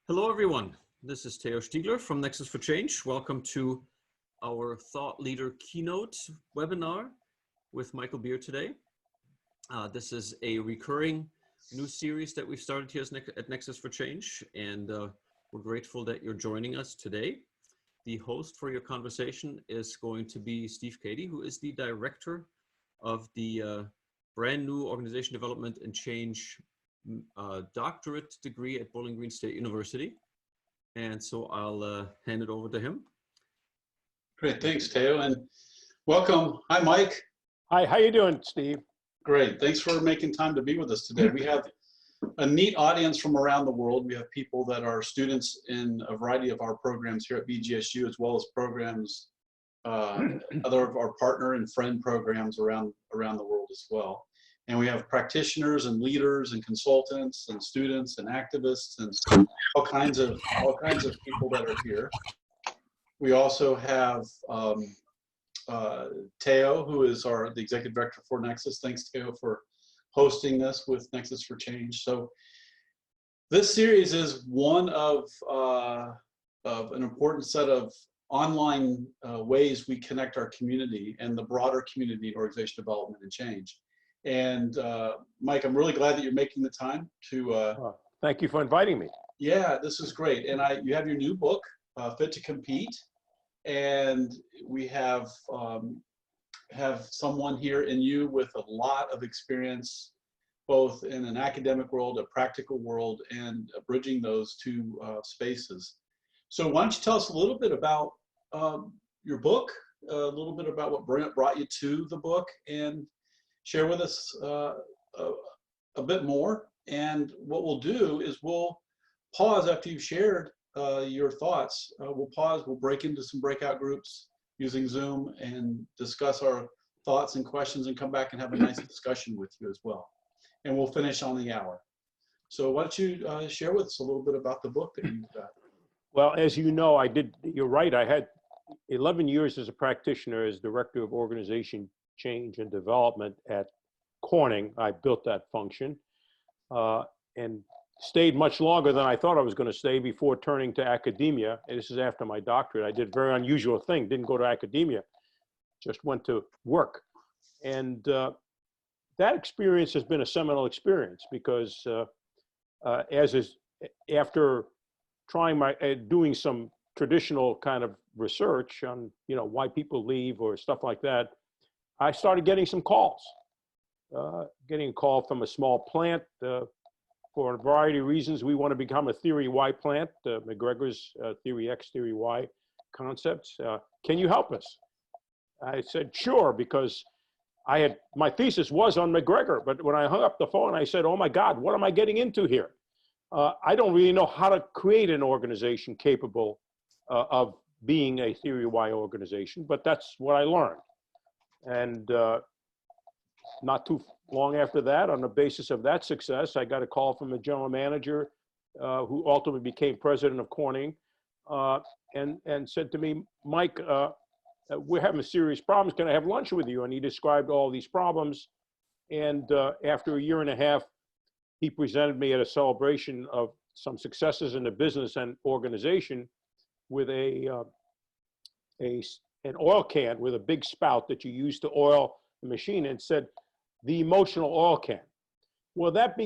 Hello, everyone. This is Theo Stiegler from Nexus for Change. Welcome to our Thought Leader Keynote webinar with Michael Beer today. This is a recurring new series that we've started here at Nexus for Change, and we're grateful that you're joining us today. The host for your conversation is going to be Steve Cady, who is the director of the brand new Organization Development and Change doctorate degree at Bowling Green State University. And so I'll hand it over to him. Great, thanks, Theo, and welcome. Hi, Mike. Hi, how you doing, Steve? Great, thanks for making time to be with us today. We have a neat audience from around the world. We have people that are students in a variety of our programs here at BGSU, as well as programs, other of our partner and friend programs around the world as well. And we have practitioners and leaders and consultants and students and activists and all kinds of people that are here. We also have Theo, who is the executive director for Nexus. Thanks, Theo, for hosting this with Nexus for Change. So this series is one of an important set of online ways we connect our community and the broader community in organization development and change. And Mike, I'm really glad that you're making the time to. Thank you for inviting me. Yeah, this is great. And you have your new book, Fit to Compete, and we have someone here in you with a lot of experience, both in an academic world, a practical world, and bridging those two spaces. So why don't you tell us a little bit about your book, a little bit about what brought you to the book, and share with us a bit more. And what we'll do is we'll pause after you've shared your thoughts. We'll pause, we'll break into some breakout groups using Zoom and discuss our thoughts and questions and come back and have a nice discussion with you as well. And we'll finish on the hour. So why don't you share with us a little bit about the book that you've got? Well, as you know, you're right, I had 11 years as a practitioner as Director of Organization Change and Development at Corning. I built that function and stayed much longer than I thought I was going to stay before turning to academia. And this is after my doctorate. I did a very unusual thing, didn't go to academia, just went to work. And that experience has been a seminal experience because after trying doing some traditional kind of research on, why people leave or stuff like that, I started getting some calls. Getting a call from a small plant for a variety of reasons. We want to become a Theory Y plant, McGregor's Theory X, Theory Y concepts. Can you help us? I said, sure, because my thesis was on McGregor, but when I hung up the phone, I said, oh my God, what am I getting into here? I don't really know how to create an organization capable of being a Theory Y organization, but that's what I learned. And not too long after that, on the basis of that success, I got a call from a general manager who ultimately became president of Corning and said to me, Mike, we're having serious problems. Can I have lunch with you? And he described all these problems. And after a year and a half, he presented me at a celebration of some successes in the business and organization with an oil can with a big spout that you use to oil the machine, and said, the emotional oil can. Well, that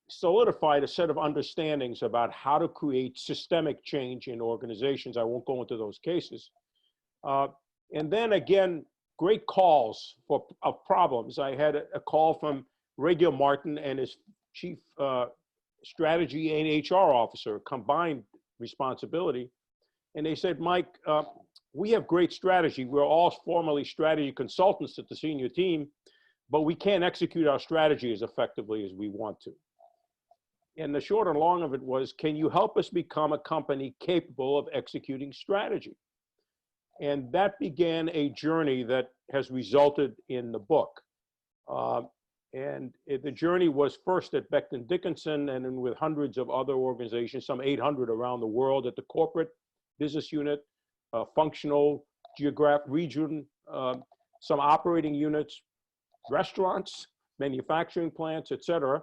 solidified a set of understandings about how to create systemic change in organizations. I won't go into those cases. And then again, great calls of problems. I had a call from Ray Gilmartin and his chief strategy and HR officer, combined responsibility. And they said, Mike, we have great strategy. We're all formerly strategy consultants at the senior team, but we can't execute our strategy as effectively as we want to. And the short and long of it was, can you help us become a company capable of executing strategy? And that began a journey that has resulted in the book. The journey was first at Becton Dickinson and then with hundreds of other organizations, some 800 around the world at the corporate business unit, functional, geographic region, some operating units, restaurants, manufacturing plants, et cetera.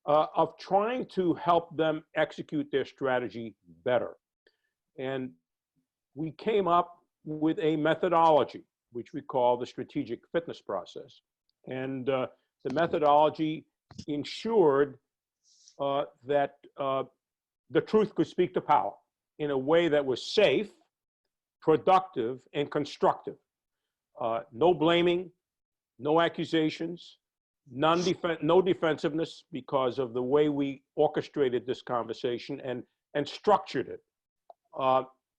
of trying to help them execute their strategy better. And we came up with a methodology, which we call the strategic fitness process. And the methodology ensured that the truth could speak to power in a way that was safe, productive, and constructive. No blaming, no accusations, no defensiveness, because of the way we orchestrated this conversation and structured it.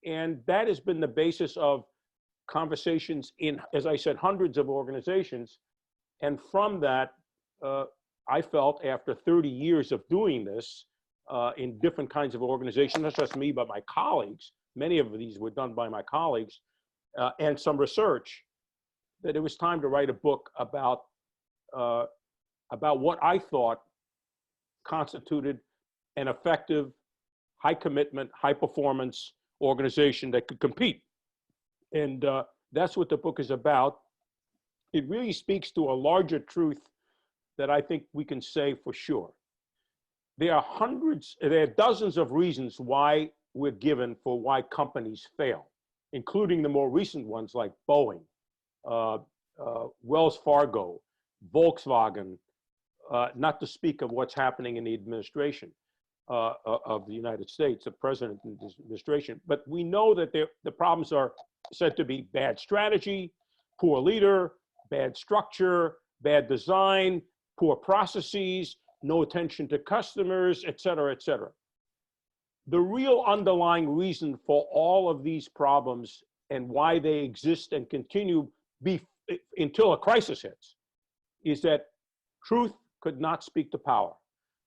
And that has been the basis of conversations in, as I said, hundreds of organizations. And from that, I felt after 30 years of doing this in different kinds of organizations, not just me, but my colleagues, many of these were done by my colleagues, and some research, that it was time to write a book about what I thought constituted an effective, high commitment, high performance organization that could compete. And that's what the book is about. It really speaks to a larger truth that I think we can say for sure. There are dozens of reasons why we're given for why companies fail, including the more recent ones like Boeing, Wells Fargo, Volkswagen, not to speak of what's happening in the administration of the United States, the president and his administration. But we know that the problems are said to be bad strategy, poor leader, bad structure, bad design, poor processes, no attention to customers, et cetera, et cetera. The real underlying reason for all of these problems and why they exist and continue until a crisis hits is that truth could not speak to power.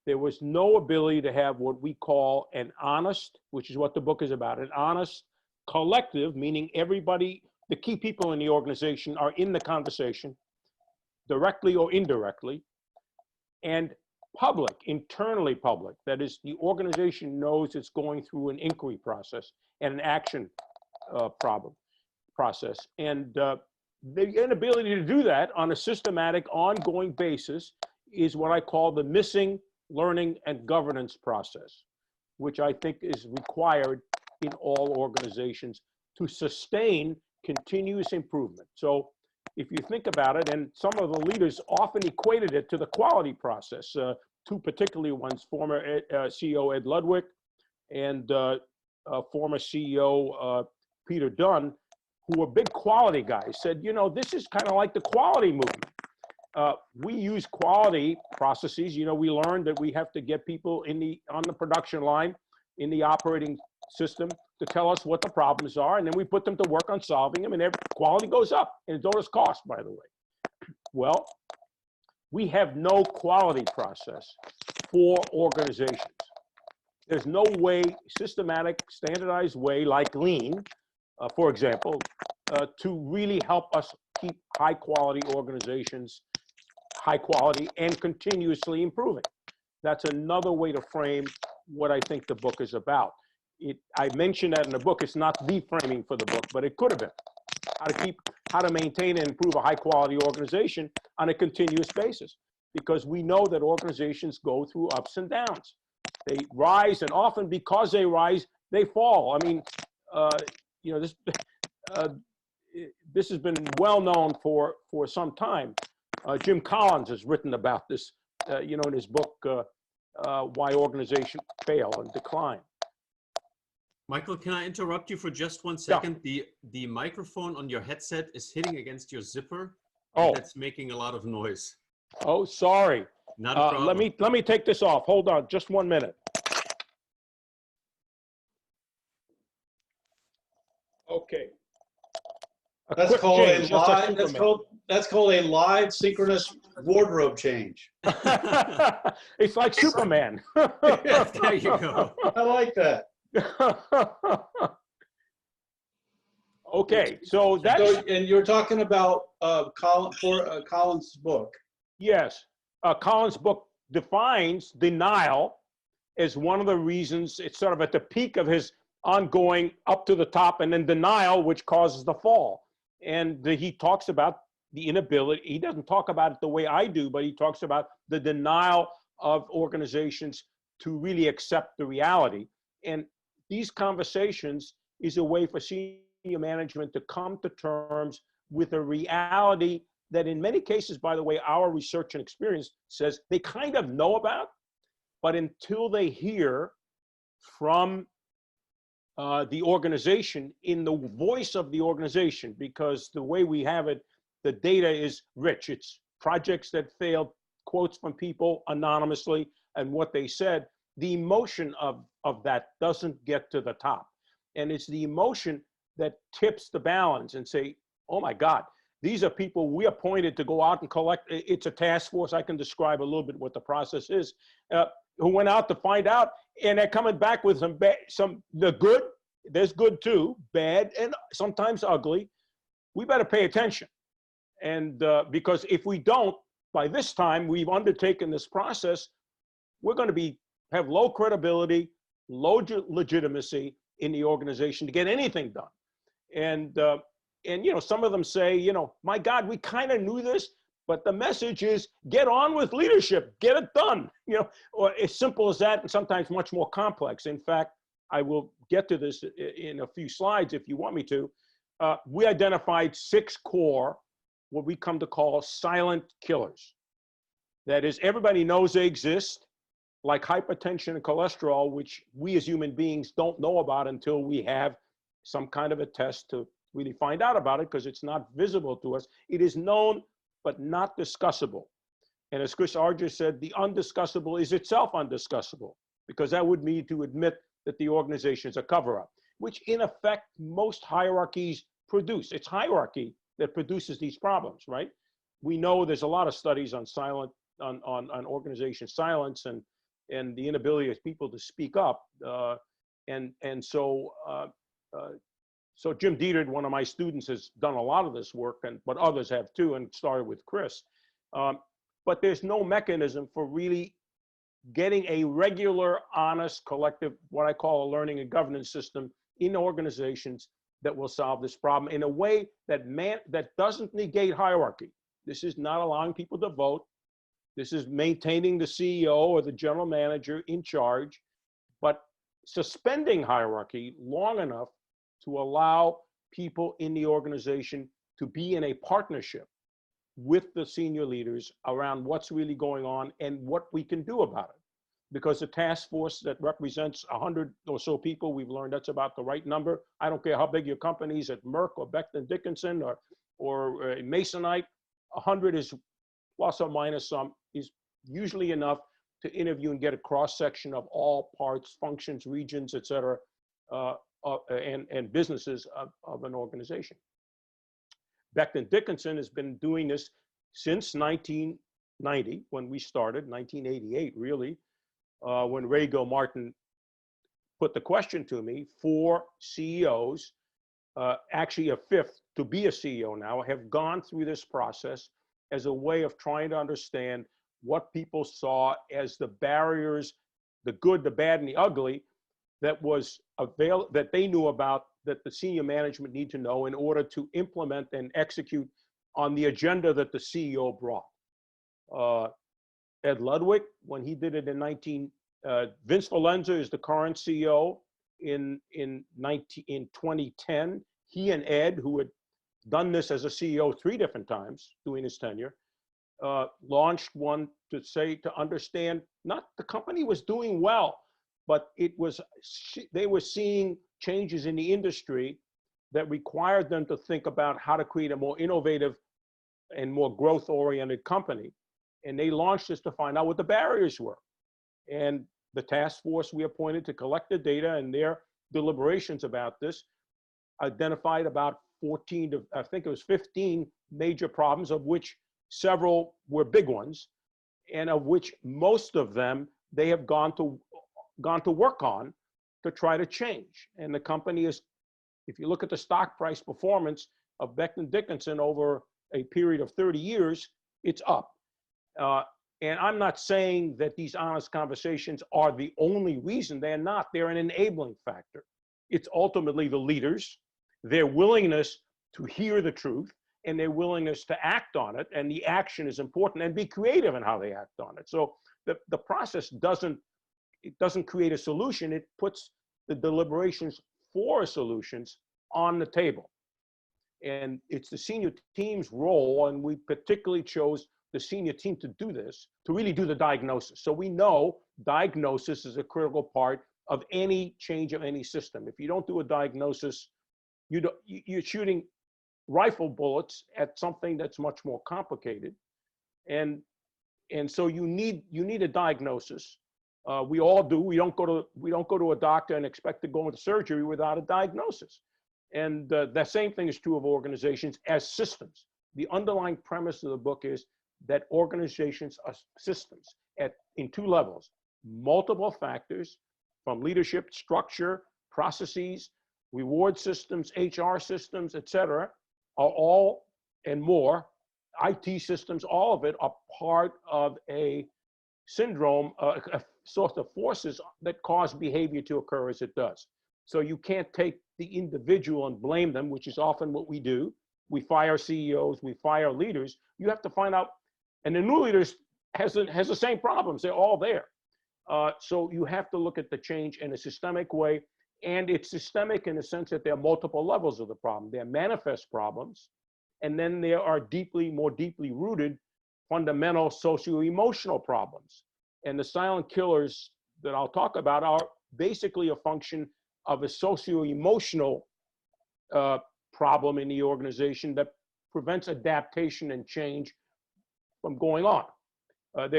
There was no ability to have what we call an honest, which is what the book is about, an honest collective, meaning everybody, the key people in the organization are in the conversation, directly or indirectly, and public, internally public. That is, the organization knows it's going through an inquiry process and an action process. And the inability to do that on a systematic, ongoing basis is what I call the missing learning and governance process, which I think is required in all organizations to sustain continuous improvement. So if you think about it, and some of the leaders often equated it to the quality process, two particular ones, former CEO Ed Ludwig and former CEO Peter Dunne, who were big quality guys, said, you know, this is kind of like the quality movement. We use quality processes. You know, we learned that we have to get people on the production line, in the operating system, to tell us what the problems are, and then we put them to work on solving them, and quality goes up, and so does cost, by the way. Well, we have no quality process for organizations. There's no way, systematic, standardized way, like Lean, for example, to really help us keep high quality organizations, high quality and continuously improving. That's another way to frame what I think the book is about. I mentioned that in the book. It's not the framing for the book, but it could have been. How to maintain and improve a high quality organization on a continuous basis. Because we know that organizations go through ups and downs. They rise, and often because they rise, they fall. I mean, you know, this has been well known for some time. Jim Collins has written about this, you know, in his book, Why Organizations Fail and Decline. Michael, can I interrupt you for just 1 second? Yeah. The microphone on your headset is hitting against your zipper. Oh, that's making a lot of noise. Oh, sorry. Not a problem. Let me take this off. Hold on, just 1 minute. Okay. That's called a live. That's called a live synchronous wardrobe change. It's like Superman. There you go. I like that. Okay, so that's. So, and you're talking about Collins' book. Yes, Collins' book defines denial as one of the reasons. It's sort of at the peak of his ongoing up to the top, and then denial, which causes the fall. And he talks about the inability. He doesn't talk about it the way I do, but he talks about the denial of organizations to really accept the reality. And these conversations is a way for senior management to come to terms with a reality that in many cases, by the way, our research and experience says they kind of know about, but until they hear from the organization in the voice of the organization, because the way we have it, the data is rich. It's projects that failed, quotes from people anonymously and what they said. The emotion of that doesn't get to the top. And it's the emotion that tips the balance and say, oh my God, these are people we appointed to go out and collect. It's a task force. I can describe a little bit what the process is, who went out to find out, and they're coming back with the good, there's good too, bad, and sometimes ugly. We better pay attention. And because if we don't, by this time we've undertaken this process, we're going to have low credibility, low legitimacy in the organization to get anything done. And you know, some of them say, you know, my God, we kind of knew this, but the message is get on with leadership, get it done, you know, or as simple as that, and sometimes much more complex. In fact, I will get to this in a few slides if you want me to. We identified 6 core, what we come to call silent killers. That is, everybody knows they exist, like hypertension and cholesterol, which we as human beings don't know about until we have some kind of a test to really find out about it, because it's not visible to us. It is known, but not discussable. And as Chris Arger said, the undiscussable is itself undiscussable, because that would mean to admit that the organization is a cover-up, which in effect, most hierarchies produce. It's hierarchy that produces these problems, right? We know there's a lot of studies on on organization silence and the inability of people to speak up. So Jim Dieter, one of my students, has done a lot of this work, but others have too, and started with Chris. But there's no mechanism for really getting a regular, honest, collective, what I call a learning and governance system in organizations that will solve this problem in a way that doesn't negate hierarchy. This is not allowing people to vote. This is maintaining the CEO or the general manager in charge, but suspending hierarchy long enough to allow people in the organization to be in a partnership with the senior leaders around what's really going on and what we can do about it. Because the task force that represents 100 or so people, we've learned that's about the right number. I don't care how big your company is at Merck or Becton Dickinson or Masonite, 100 is plus or minus some, is usually enough to interview and get a cross-section of all parts, functions, regions, et cetera, and businesses of an organization. Becton Dickinson has been doing this since 1990, when we started, 1988 really, when Ray Gilmartin put the question to me. 4 CEOs, actually a 5th to be a CEO now, have gone through this process as a way of trying to understand what people saw as the barriers, the good, the bad, and the ugly, that they knew about, that the senior management need to know in order to implement and execute on the agenda that the CEO brought. Ed Ludwig, when he did it in Vince Valenza is the current CEO in 2010. He and Ed, who had done this as a CEO 3 different times during his tenure, launched one to understand, not the company was doing well, but they were seeing changes in the industry that required them to think about how to create a more innovative and more growth-oriented company. And they launched this to find out what the barriers were. And the task force we appointed to collect the data and their deliberations about this identified about 14 to, I think it was 15 major problems, of which several were big ones, and of which most of them they have gone to work on to try to change. And the company is, if you look at the stock price performance of Becton Dickinson over a period of 30 years, it's up. And I'm not saying that these honest conversations are the only reason. They're not. They're an enabling factor. It's ultimately the leaders, their willingness to hear the truth, and their willingness to act on it. And the action is important, and be creative in how they act on it. So the process doesn't create a solution. It puts the deliberations for solutions on the table. And it's the senior team's role, and we particularly chose the senior team to do this, to really do the diagnosis. So we know diagnosis is a critical part of any change of any system. If you don't do a diagnosis, you're shooting rifle bullets at something that's much more complicated. And so you need a diagnosis. We all do. We don't go to a doctor and expect to go into surgery without a diagnosis. And the same thing is true of organizations as systems. The underlying premise of the book is that organizations are systems in two levels: multiple factors, from leadership, structure, processes, reward systems, HR systems, et cetera, are all, and more, IT systems, all of it are part of a syndrome, a sort of forces that cause behavior to occur as it does. So you can't take the individual and blame them, which is often what we do. We fire CEOs, we fire leaders. You have to find out, and the new leaders has the same problems. They're all there. So you have to look at the change in a systemic way, and it's systemic in the sense that there are multiple levels of the problem. There are manifest problems, and then there are more deeply rooted fundamental socio-emotional problems. And the silent killers that I'll talk about are basically a function of a socio-emotional problem in the organization that prevents adaptation and change from going on.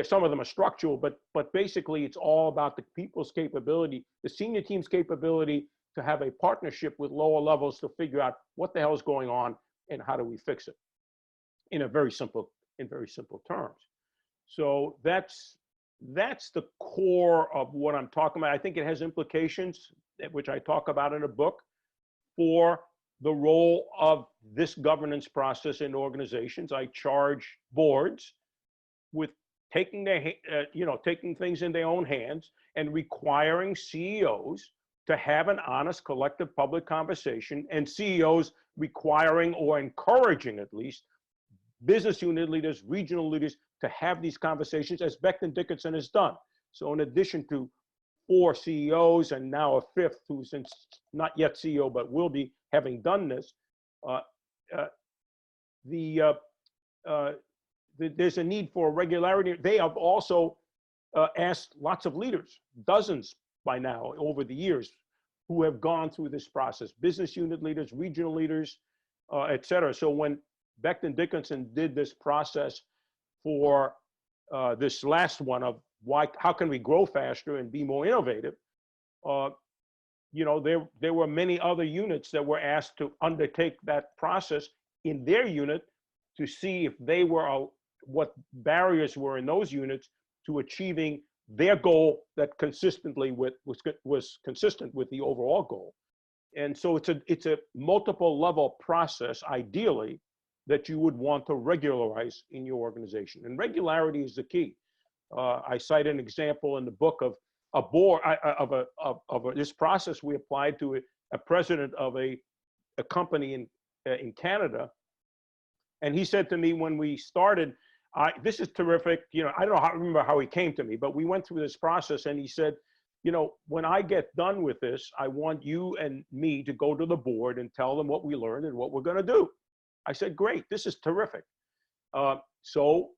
Some of them are structural, but basically it's all about the people's capability, the senior team's capability to have a partnership with lower levels to figure out what the hell is going on and how do we fix it in very simple terms. So that's the core of what I'm talking about. I think it has implications, which I talk about in a book, for the role of this governance process in organizations. I charge boards with taking things in their own hands and requiring CEOs to have an honest collective public conversation, and CEOs requiring or encouraging at least business unit leaders, regional leaders to have these conversations, as Becton Dickinson has done. So in addition to 4 CEOs and now a 5th who's not yet CEO but will be, having done this, there's a need for regularity. They have also asked lots of leaders, dozens by now over the years, who have gone through this process, business unit leaders, regional leaders, et cetera. So when Becton Dickinson did this process for this last one of how can we grow faster and be more innovative, there were many other units that were asked to undertake that process in their unit to see if they were what barriers were in those units to achieving their goal that consistently was consistent with the overall goal. And so it's a multiple level process, ideally, that you would want to regularize in your organization. And regularity is the key. I cite an example in the book of a board this process we applied to a president of a company in Canada. And he said to me when we started, this is terrific. I don't remember how he came to me, but we went through this process, and he said, when I get done with this, I want you and me to go to the board and tell them what we learned and what we're going to do. I said, great, this is terrific. So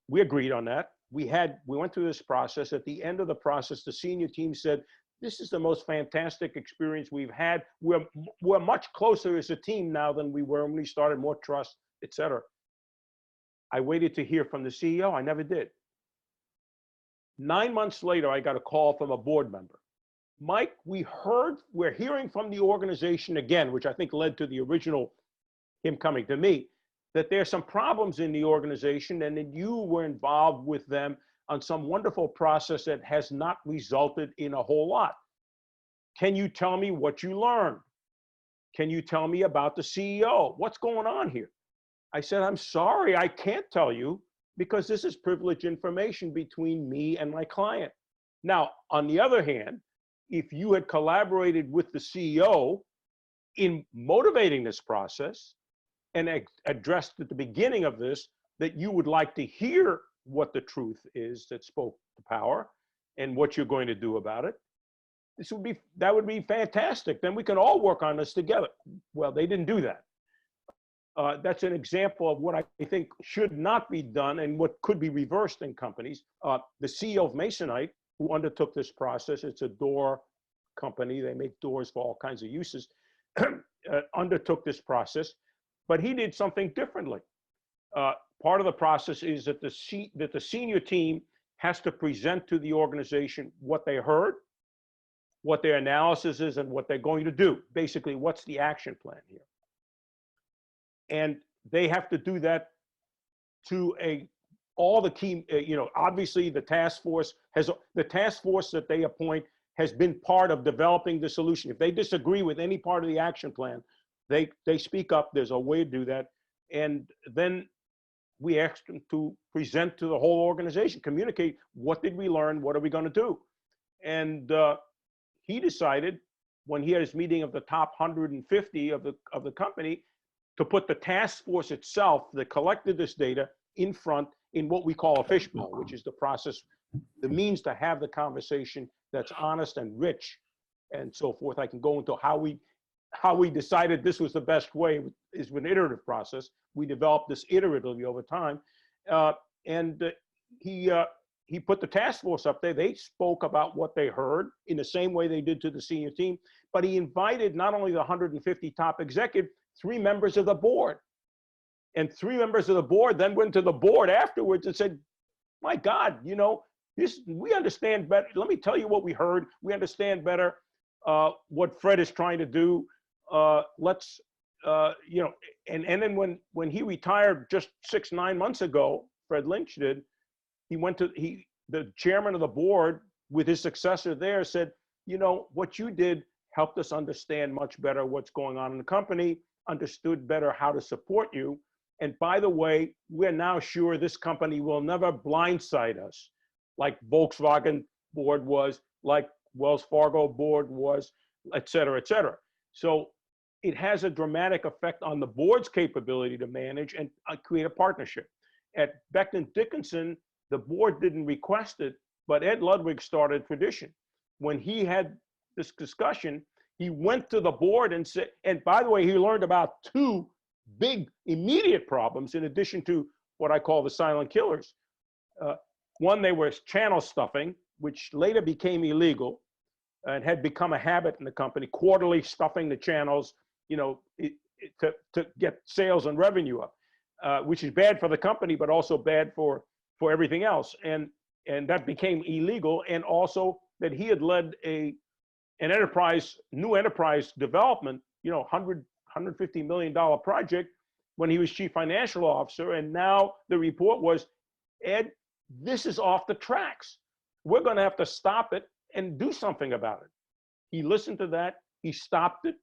we agreed on that. We went through this process. At the end of the process, the senior team said, this is the most fantastic experience we've had. We're much closer as a team now than we were when we started, more trust, et cetera. I waited to hear from the CEO. I never did. 9 months later, I got a call from a board member. Mike, we're hearing from the organization again, which I think led to the original him coming to me, that there's some problems in the organization and that you were involved with them on some wonderful process that has not resulted in a whole lot. Can you tell me what you learned? Can you tell me about the CEO? What's going on here? I said, I'm sorry, I can't tell you because this is privileged information between me and my client. Now, on the other hand, if you had collaborated with the CEO in motivating this process and addressed at the beginning of this that you would like to hear what the truth is that spoke to power and what you're going to do about it. That would be fantastic. Then we can all work on this together. Well, they didn't do that. That's an example of what I think should not be done and what could be reversed in companies. The CEO of Masonite, who undertook this process, it's a door company, they make doors for all kinds of uses, undertook this process, but he did something differently. Part of the process is that the senior team has to present to the organization what they heard, what their analysis is, and what they're going to do. Basically, what's the action plan here? And they have to do that to all the key, obviously the task force that they appoint has been part of developing the solution. If they disagree with any part of the action plan, they speak up. There's a way to do that. And then we ask them to present to the whole organization, communicate, what did we learn? What are we going to do? And he decided, when he had his meeting of the top 150 of the company, to put the task force itself that collected this data in front in what we call a fishbowl, which is the process, the means to have the conversation that's honest and rich and so forth. I can go into how we decided this was the best way, is an iterative process. We developed this iteratively over time. He put the task force up there. They spoke about what they heard in the same way they did to the senior team, but he invited not only the 150 top executives, 3 members of the board. And 3 members of the board then went to the board afterwards and said, my God, we understand better. Let me tell you what we heard. We understand better what Fred is trying to do. And then when he retired just 6-9 months ago, Fred Lynch did, the chairman of the board with his successor there said, what you did helped us understand much better what's going on in the company, understood better how to support you. And by the way, we're now sure this company will never blindside us like Volkswagen board was, like Wells Fargo board was, et cetera, et cetera. So it has a dramatic effect on the board's capability to manage and create a partnership. At Becton Dickinson, the board didn't request it, but Ed Ludwig started tradition. When he had this discussion, he went to the board and said, and by the way, he learned about 2 big immediate problems in addition to what I call the silent killers. One, they were channel stuffing, which later became illegal and had become a habit in the company, quarterly stuffing the channels, to get sales and revenue up, which is bad for the company, but also bad for everything else. And that became illegal. And also that he had led new enterprise development, $150 million project when he was chief financial officer. And now the report was, Ed, this is off the tracks. We're going to have to stop it and do something about it. He listened to that. He stopped it.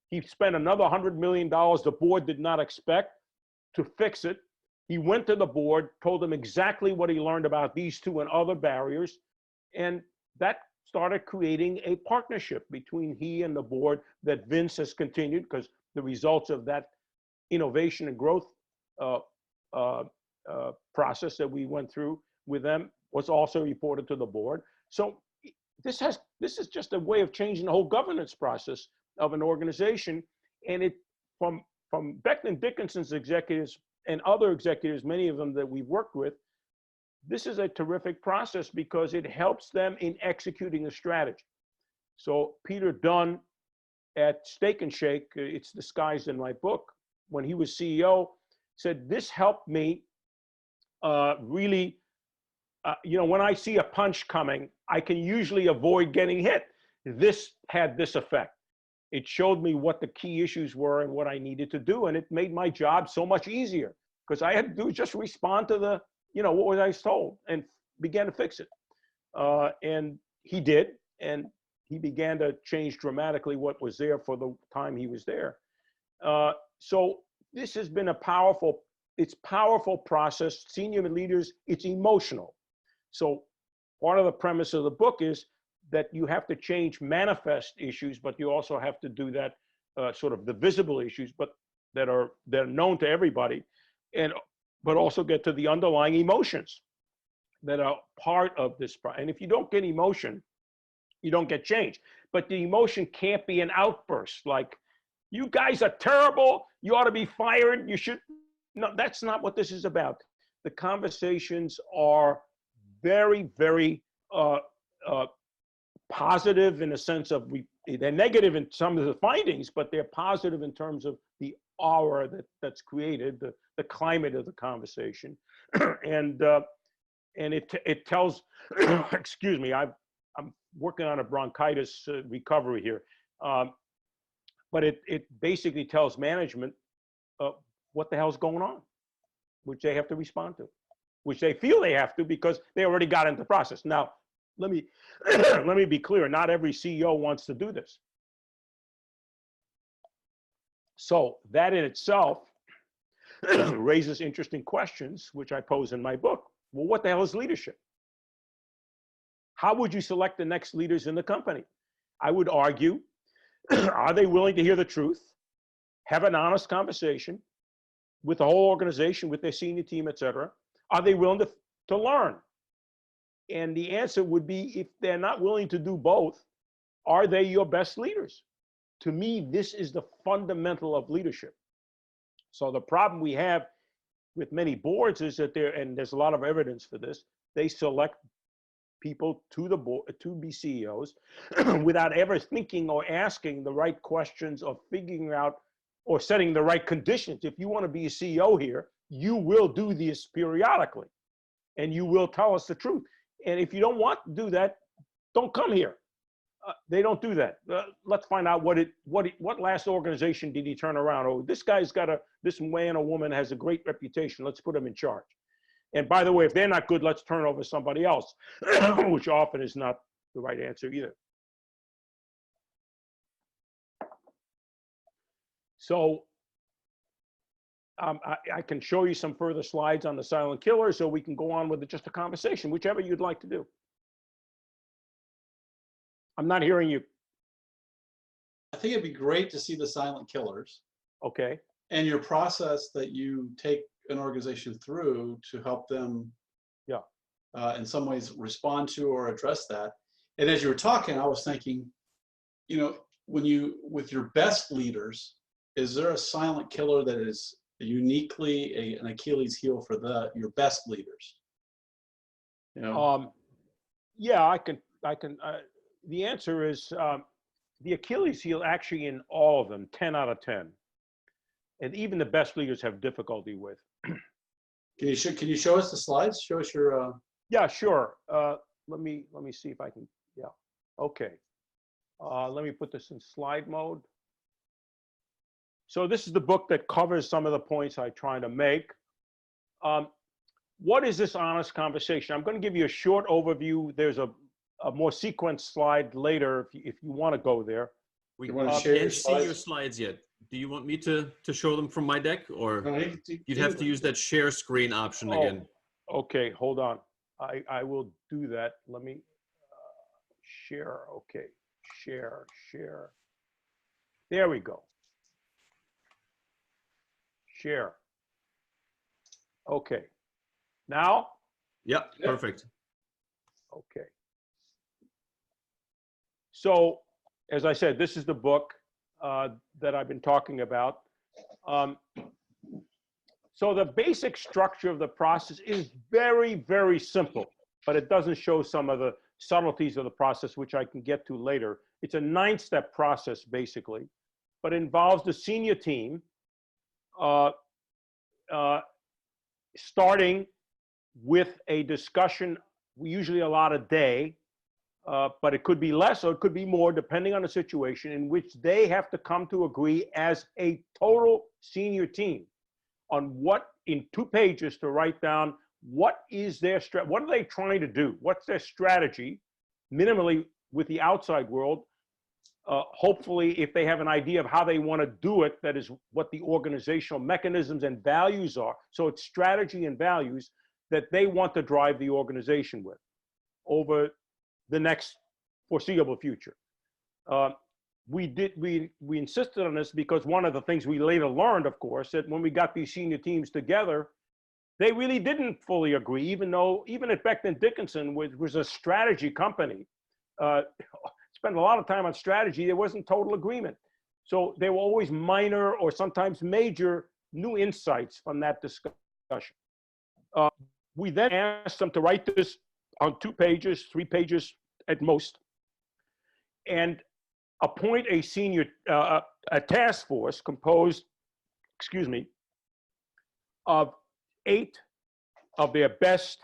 He spent another $100 million the board did not expect to fix it. He went to the board, told them exactly what he learned about these 2 and other barriers. And that started creating a partnership between he and the board that Vince has continued, because the results of that innovation and growth process that we went through with them was also reported to the board. So this is just a way of changing the whole governance process of an organization. And it from Becton Dickinson's executives and other executives, many of them that we've worked with, this is a terrific process because it helps them in executing a strategy. So Peter Dunne at Steak and Shake, it's disguised in my book, when he was CEO, said, this helped me really, when I see a punch coming, I can usually avoid getting hit. This had this effect. It showed me what the key issues were and what I needed to do. And it made my job so much easier because I had to do just respond to the, what I was told and began to fix it. And he did. And he began to change dramatically what was there for the time he was there. So this has been it's powerful process. Senior leaders, it's emotional. So part of the premise of the book is that you have to change manifest issues, but you also have to do that sort of the visible issues, but that are known to everybody, but also get to the underlying emotions. that are part of this. And if you don't get emotion, you don't get change. But the emotion can't be an outburst like, you guys are terrible, you ought to be fired, you should. No, that's not what this is about. The conversations are very, very positive in the sense of they're negative in some of the findings, but they're positive in terms of the aura that's created, the climate of the conversation. And it tells, excuse me, I'm working on a bronchitis recovery here. But it basically tells management what the hell's going on, which they have to respond to, which they feel they have to because they already got into the process. Now, let me let me be clear. Not every CEO wants to do this. So that in itself raises interesting questions, which I pose in my book. Well, what the hell is leadership? How would you select the next leaders in the company? I would argue, are they willing to hear the truth, have an honest conversation with the whole organization, with their senior team, et cetera? Are they willing to learn? And the answer would be, if they're not willing to do both, are they your best leaders? To me, this is the fundamental of leadership. So the problem we have with many boards is that and there's a lot of evidence for this, they select people to the board to be CEOs without ever thinking or asking the right questions or figuring out or setting the right conditions. If you want to be a CEO here, you will do this periodically and you will tell us the truth. And if you don't want to do that, don't come here. They don't do that. Let's find out what last organization did he turn around? Oh, this guy's got this man or woman has a great reputation. Let's put him in charge. And by the way, if they're not good, let's turn over somebody else, which often is not the right answer either. So I can show you some further slides on the silent killer, so we can go on with just a conversation, whichever you'd like to do. I'm not hearing you. I think it'd be great to see the silent killers. Okay. And your process that you take an organization through to help them, in some ways respond to or address that. And as you were talking, I was thinking, with your best leaders, is there a silent killer that is uniquely an Achilles heel for your best leaders? Yeah, I can. The answer is the Achilles heel actually in all of them, 10 out of 10. And even the best leaders have difficulty with. Can you show us the slides? Show us your. Yeah, sure. Let me see if I can. Yeah. Okay. Let me put this in slide mode. So this is the book that covers some of the points I'm trying to make. What is this honest conversation? I'm going to give you a short overview. There's a more sequenced slide later if you want to go there. We can't see your slides yet. Do you want me to show them from my deck, or you'd have to use that share screen option again? Okay, hold on. I will do that. Let me share. Okay, share. There we go. Share. Okay. Now? Yeah, perfect. Okay. So, as I said, this is the book that I've been talking about. So the basic structure of the process is very, very simple, but it doesn't show some of the subtleties of the process, which I can get to later. It's a 9-step process, basically, but involves the senior team starting with a discussion, usually a lot a day, but it could be less or it could be more, depending on the situation, in which they have to come to agree as a total senior team on what, in 2 pages, to write down what is their what are they trying to do? What's their strategy, minimally with the outside world? Hopefully, if they have an idea of how they want to do it, that is what the organizational mechanisms and values are. So it's strategy and values that they want to drive the organization with over the next foreseeable future. We insisted on this because one of the things we later learned, of course, that when we got these senior teams together, they really didn't fully agree, even though, even at Becton Dickinson, which was a strategy company, spent a lot of time on strategy, there wasn't total agreement. So there were always minor or sometimes major new insights from that discussion. We then asked them to write this on 2 pages, 3 pages at most, and appoint a senior, a task force composed, excuse me, of 8 of their best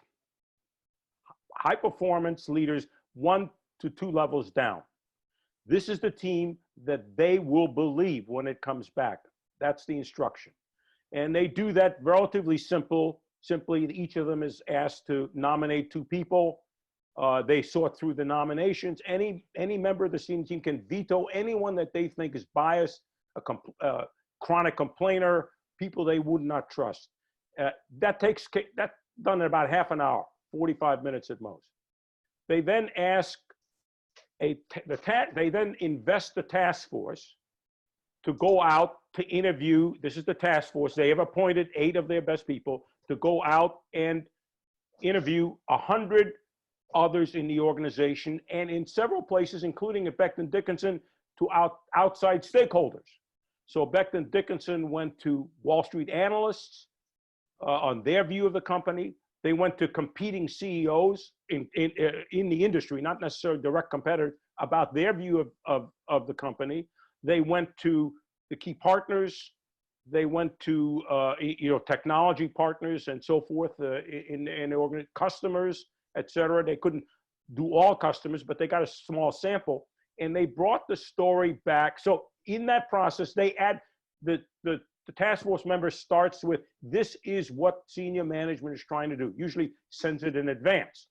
high performance leaders, 1 to 2 levels down. This is the team that they will believe when it comes back. That's the instruction. And they do that relatively simply. Each of them is asked to nominate 2 people. They sort through the nominations. Any member of the senior team can veto anyone that they think is biased, a chronic complainer, people they would not trust. That's done in about half an hour, 45 minutes at most. They then ask they then invest the task force to go out to interview. This is the task force. They have appointed 8 of their best people to go out and interview 100 others in the organization, and in several places, including at Becton Dickinson, to outside stakeholders. So Becton Dickinson went to Wall Street analysts on their view of the company. They went to competing CEOs in the industry, not necessarily direct competitors, about their view of the company. They went to the key partners. They went to technology partners and so forth in customers, et cetera. They couldn't do all customers, but they got a small sample, and they brought the story back. So in that process, they add the task force member starts with, this is what senior management is trying to do, usually sends it in advance.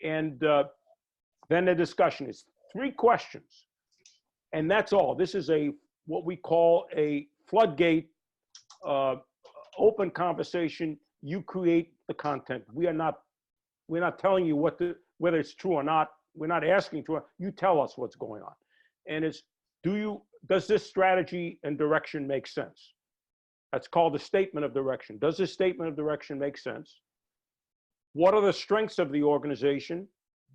And then the discussion is 3 questions, and that's all. This is what we call a floodgate, open conversation. You create the content. We're not telling you whether it's true or not. We're not asking to, you tell us what's going on. And it's, does this strategy and direction make sense? That's called a statement of direction. Does this statement of direction make sense? What are the strengths of the organization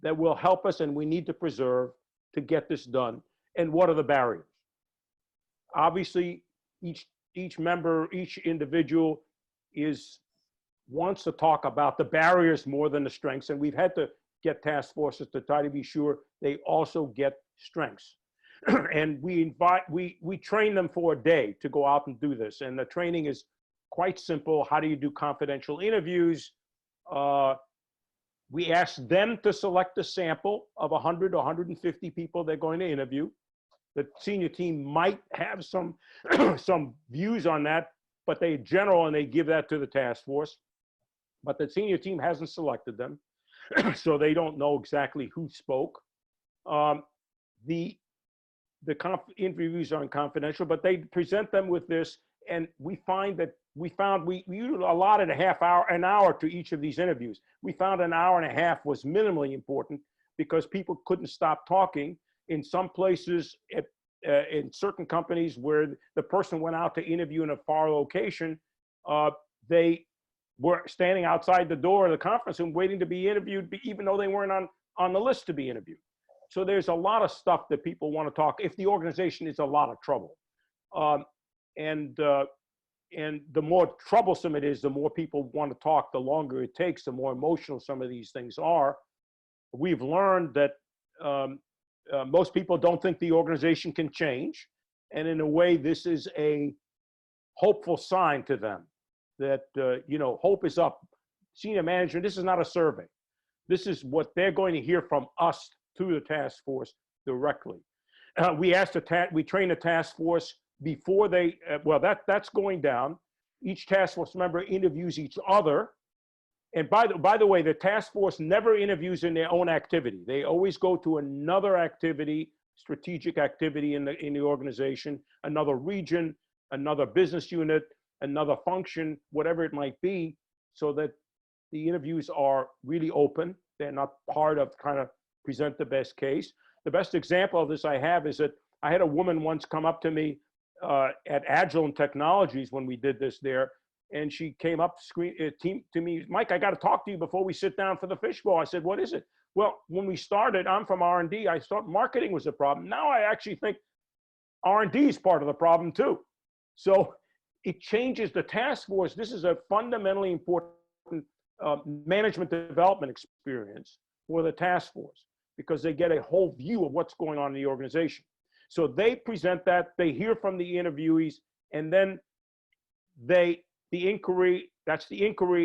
that will help us and we need to preserve to get this done? And what are the barriers? Obviously, each member, each individual wants to talk about the barriers more than the strengths, and we've had to get task forces to try to be sure they also get strengths. And we train them for a day to go out and do this. And the training is quite simple. How do you do confidential interviews? We ask them to select a sample of 100 or 150 people they're going to interview. The senior team might have some views on that, but they general, and they give that to the task force. But the senior team hasn't selected them, so they don't know exactly who spoke. The interviews are confidential, but they present them with this, and we allotted an hour to each of these interviews. We found an hour and a half was minimally important because people couldn't stop talking. In some places, in certain companies where the person went out to interview in a far location, they were standing outside the door of the conference room waiting to be interviewed, even though they weren't on the list to be interviewed. So there's a lot of stuff that people want to talk if the organization is a lot of trouble. And the more troublesome it is, the more people want to talk, the longer it takes, the more emotional some of these things are. We've learned that most people don't think the organization can change. And in a way, this is a hopeful sign to them that, hope is up. Senior management, this is not a survey. This is what they're going to hear from us to the task force directly. We train the task force before they, that's going down. Each task force member interviews each other. And by the way, the task force never interviews in their own activity. They always go to another activity, strategic activity in the organization, another region, another business unit, another function, whatever it might be, so that the interviews are really open. They're not part of kind of present the best case. The best example of this I have is that I had a woman once come up to me at Agilent Technologies when we did this there, And she came up to me, Mike, I got to talk to you before we sit down for the fishbowl. I said, what is it? Well, when we started, I'm from R&D. I thought marketing was the problem. Now I actually think R&D is part of the problem too. So it changes the task force. This is a fundamentally important management development experience for the task force, because they get a whole view of what's going on in the organization. So they present that, they hear from the interviewees, and then that's the inquiry,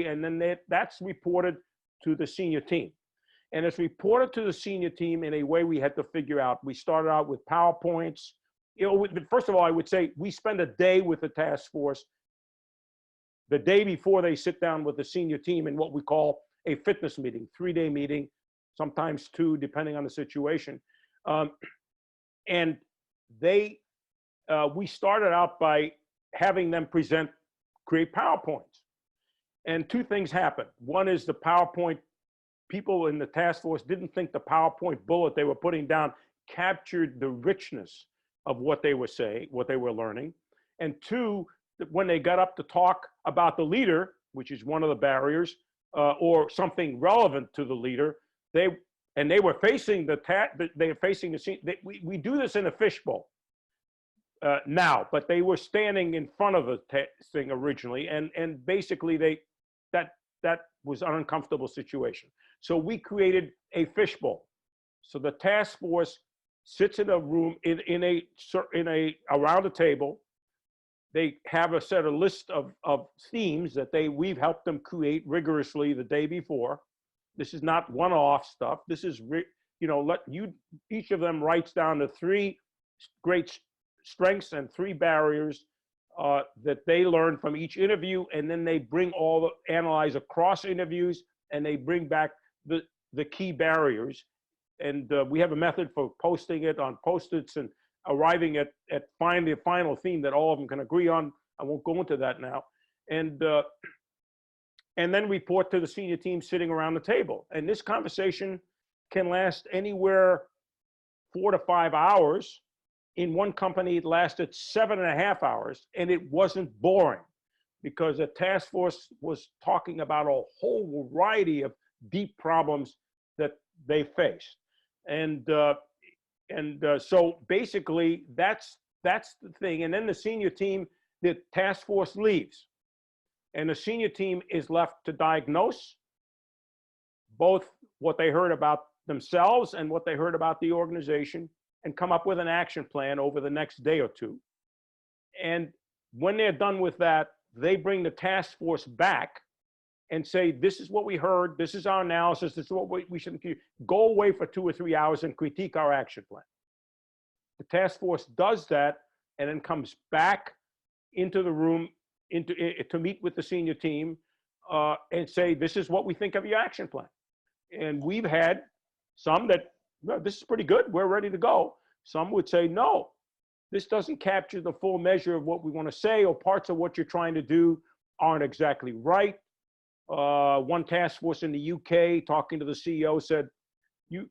and then that's reported to the senior team. And it's reported to the senior team in a way we had to figure out. We started out with PowerPoints. First of all, I would say we spend a day with the task force the day before they sit down with the senior team in what we call a fitness meeting, 3-day meeting, sometimes 2, depending on the situation. And we started out by having them create PowerPoints. And 2 things happened. One is the PowerPoint, people in the task force didn't think the PowerPoint bullet they were putting down captured the richness of what they were saying, what they were learning. And 2, when they got up to talk about the leader, which is one of the barriers, or something relevant to the leader, they were facing the scene. We do this in a fishbowl now, but they were standing in front of the thing originally, and basically that was an uncomfortable situation. So we created a fishbowl. So the task force sits in a room around a table. They have a set of list of themes that we've helped them create rigorously the day before. This is not one-off stuff. This is, each of them writes down the 3 great strengths and 3 barriers that they learn from each interview, and then they analyze across interviews, and they bring back the key barriers. And we have a method for posting it on Post-its and arriving at finding the final theme that all of them can agree on. I won't go into that now. And then report to the senior team sitting around the table. And this conversation can last anywhere 4 to 5 hours. In one company, it lasted 7.5 hours, and it wasn't boring, because the task force was talking about a whole variety of deep problems that they faced. So basically, that's the thing. And then the senior team, the task force leaves, and the senior team is left to diagnose both what they heard about themselves and what they heard about the organization, and come up with an action plan over the next day or 2. And when they're done with that, they bring the task force back and say, this is what we heard, this is our analysis, this is what we should go away for 2 or 3 hours and critique our action plan. The task force does that, and then comes back into the room to meet with the senior team and say, this is what we think of your action plan. And we've had some that, no, this is pretty good, we're ready to go. Some would say, no, this doesn't capture the full measure of what we want to say, or parts of what you're trying to do aren't exactly right. One task force in the UK, talking to the CEO, said,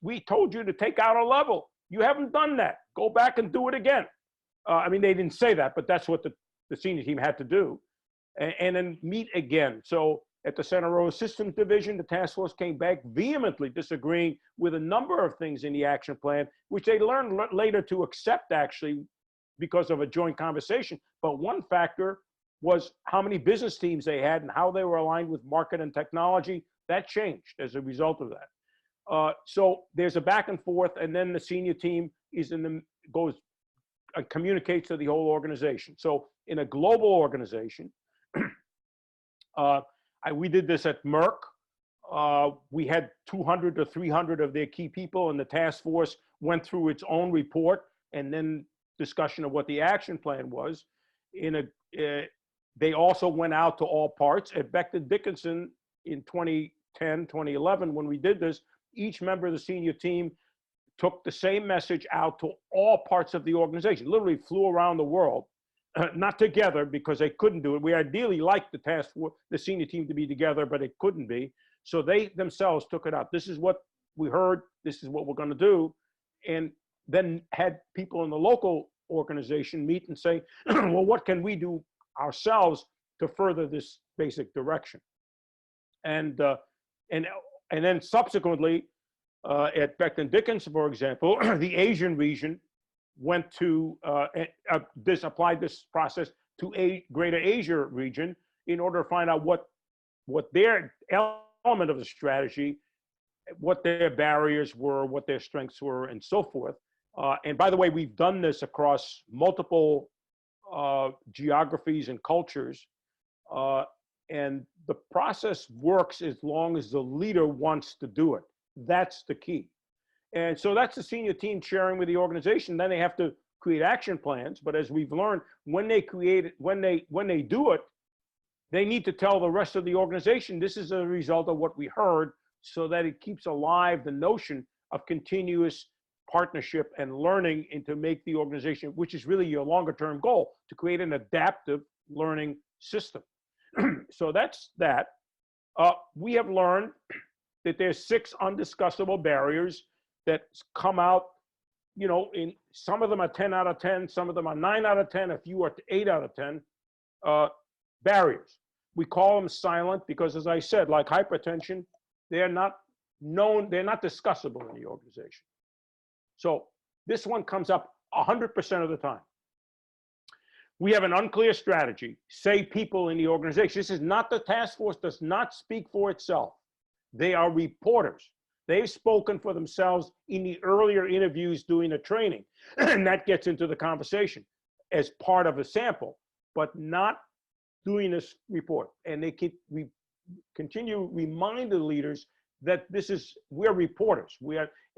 we told you to take out a level. You haven't done that. Go back and do it again. I mean, they didn't say that, but that's what the senior team had to do. And then meet again. So at the Center Row Systems Division, the task force came back vehemently disagreeing with a number of things in the action plan, which they learned later to accept, actually, because of a joint conversation. But one factor was how many business teams they had and how they were aligned with market and technology. That changed as a result of that. So there's a back and forth, and then the senior team communicates to the whole organization. So in a global organization, we did this at Merck. We had 200 to 300 of their key people, and the task force went through its own report and then discussion of what the action plan was. They also went out to all parts. At Becton Dickinson in 2010, 2011, when we did this, each member of the senior team took the same message out to all parts of the organization, literally flew around the world, not together because they couldn't do it. We ideally liked the senior team to be together, but it couldn't be. So they themselves took it out. This is what we heard. This is what we're going to do. And then had people in the local organization meet and say, well, what can we do ourselves to further this basic direction. And then subsequently, at Becton Dickinson, for example, the Asian region went to applied this process to a greater Asia region in order to find out what their element of the strategy, what their barriers were, what their strengths were, and so forth. And by the way, we've done this across multiple geographies and cultures. And the process works as long as the leader wants to do it. That's the key. And so that's the senior team sharing with the organization. Then they have to create action plans. But as we've learned, when they do it, they need to tell the rest of the organization, this is a result of what we heard, so that it keeps alive the notion of continuous partnership and learning, and to make the organization, which is really your longer term goal, to create an adaptive learning system. So that's that. We have learned that there's 6 undiscussable barriers that come out, you know, in some of them are 10 out of 10, some of them are 9 out of 10, a few are 8 out of 10 barriers. We call them silent because, as I said, like hypertension, they're not known, they're not discussable in the organization. So this one comes up 100% of the time. We have an unclear strategy, say people in the organization. This is not, the task force does not speak for itself. They are reporters. They've spoken for themselves in the earlier interviews doing the training. And that gets into the conversation as part of a sample, but not doing this report. And we continue to remind the leaders that we're reporters.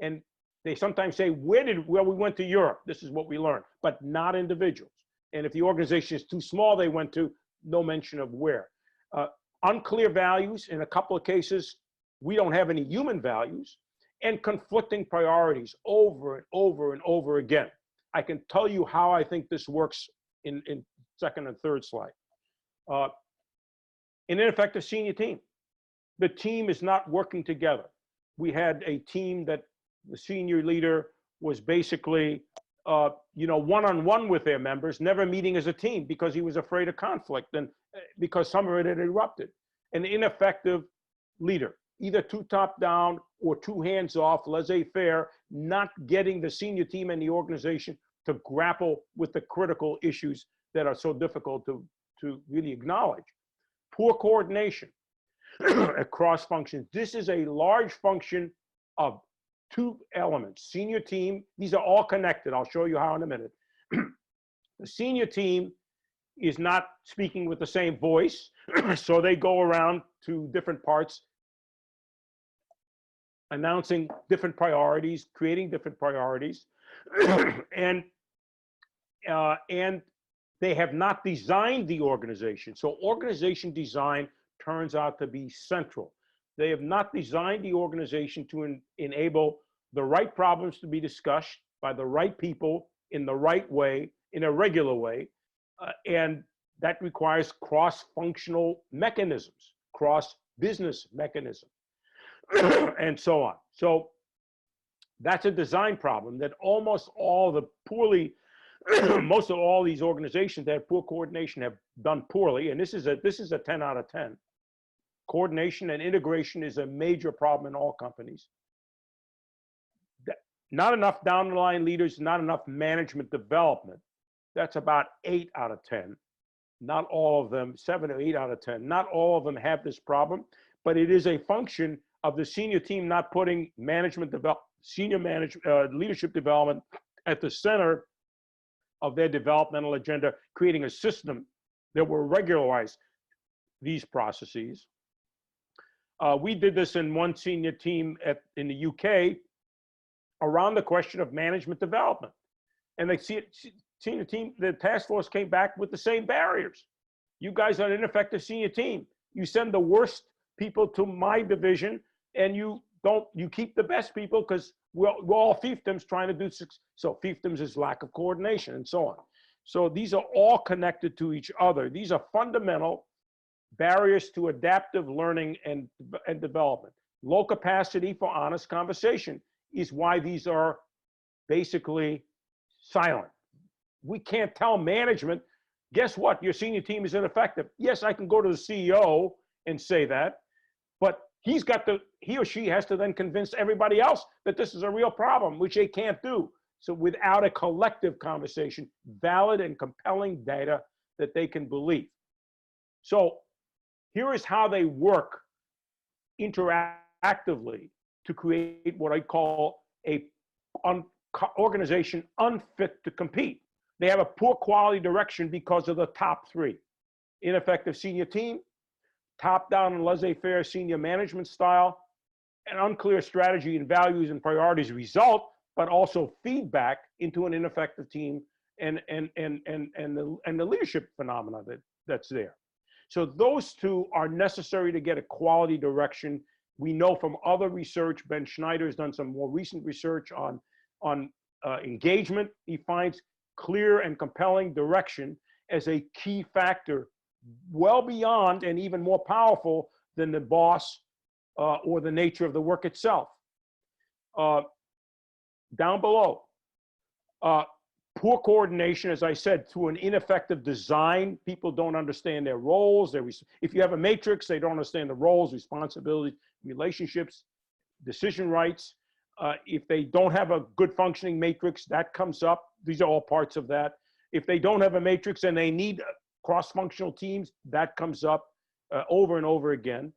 And they sometimes say, well, we went to Europe. This is what we learned, but not individuals. And if the organization is too small, they went to, no mention of where. Unclear values. In a couple of cases, we don't have any human values, and conflicting priorities over and over and over again. I can tell you how I think this works in second and third slide. An ineffective senior team. The team is not working together. We had a team that the senior leader was basically one-on-one with their members, never meeting as a team because he was afraid of conflict and because some of it had erupted. An ineffective leader, either too top-down or too hands-off, laissez-faire, not getting the senior team and the organization to grapple with the critical issues that are so difficult to really acknowledge. Poor coordination across functions. This is a large function of 2 elements. Senior team, these are all connected. I'll show you how in a minute. The senior team is not speaking with the same voice, so they go around to different parts, announcing different priorities, creating different priorities, and they have not designed the organization. So organization design turns out to be central. They have not designed the organization to enable the right problems to be discussed by the right people in the right way, in a regular way. And that requires cross-functional mechanisms, cross-business mechanisms, and so on. So that's a design problem that almost all the most of all these organizations that have poor coordination have done poorly. And this is a 10 out of 10. Coordination and integration is a major problem in all companies. Not enough down the line leaders, not enough management development. That's about 8 out of 10. Not all of them, 7 or 8 out of 10. Not all of them have this problem, but it is a function of the senior team not putting leadership development at the center of their developmental agenda, creating a system that will regularize these processes. We did this in one senior team in the UK around the question of management development. And the senior team, the task force came back with the same barriers. You guys are an ineffective senior team. You send the worst people to my division, and you keep the best people because we're all fiefdoms trying to do, so fiefdoms is lack of coordination and so on. So these are all connected to each other. These are fundamental barriers to adaptive learning and development. Low capacity for honest conversation is why these are basically silent. We can't tell management Guess what? Your senior team is ineffective. Yes, I can go to the CEO and say that, but he or she has to then convince everybody else that this is a real problem, which they can't do. So without a collective conversation, valid and compelling data that they can believe. So here is how they work interactively to create what I call a organization unfit to compete. They have a poor quality direction because of the top three: ineffective senior team, top-down and laissez-faire senior management style, an unclear strategy and values and priorities result, but also feedback into an ineffective team and the leadership phenomena that's there. So those two are necessary to get a quality direction. We know from other research, Ben Schneider's done some more recent research on engagement. He finds clear and compelling direction as a key factor, well beyond and even more powerful than the boss or the nature of the work itself. Down below, poor coordination, as I said, through an ineffective design. People don't understand their roles. If you have a matrix, they don't understand the roles, responsibilities, relationships, decision rights. If they don't have a good functioning matrix, that comes up. These are all parts of that. If they don't have a matrix and they need cross-functional teams, that comes up over and over again.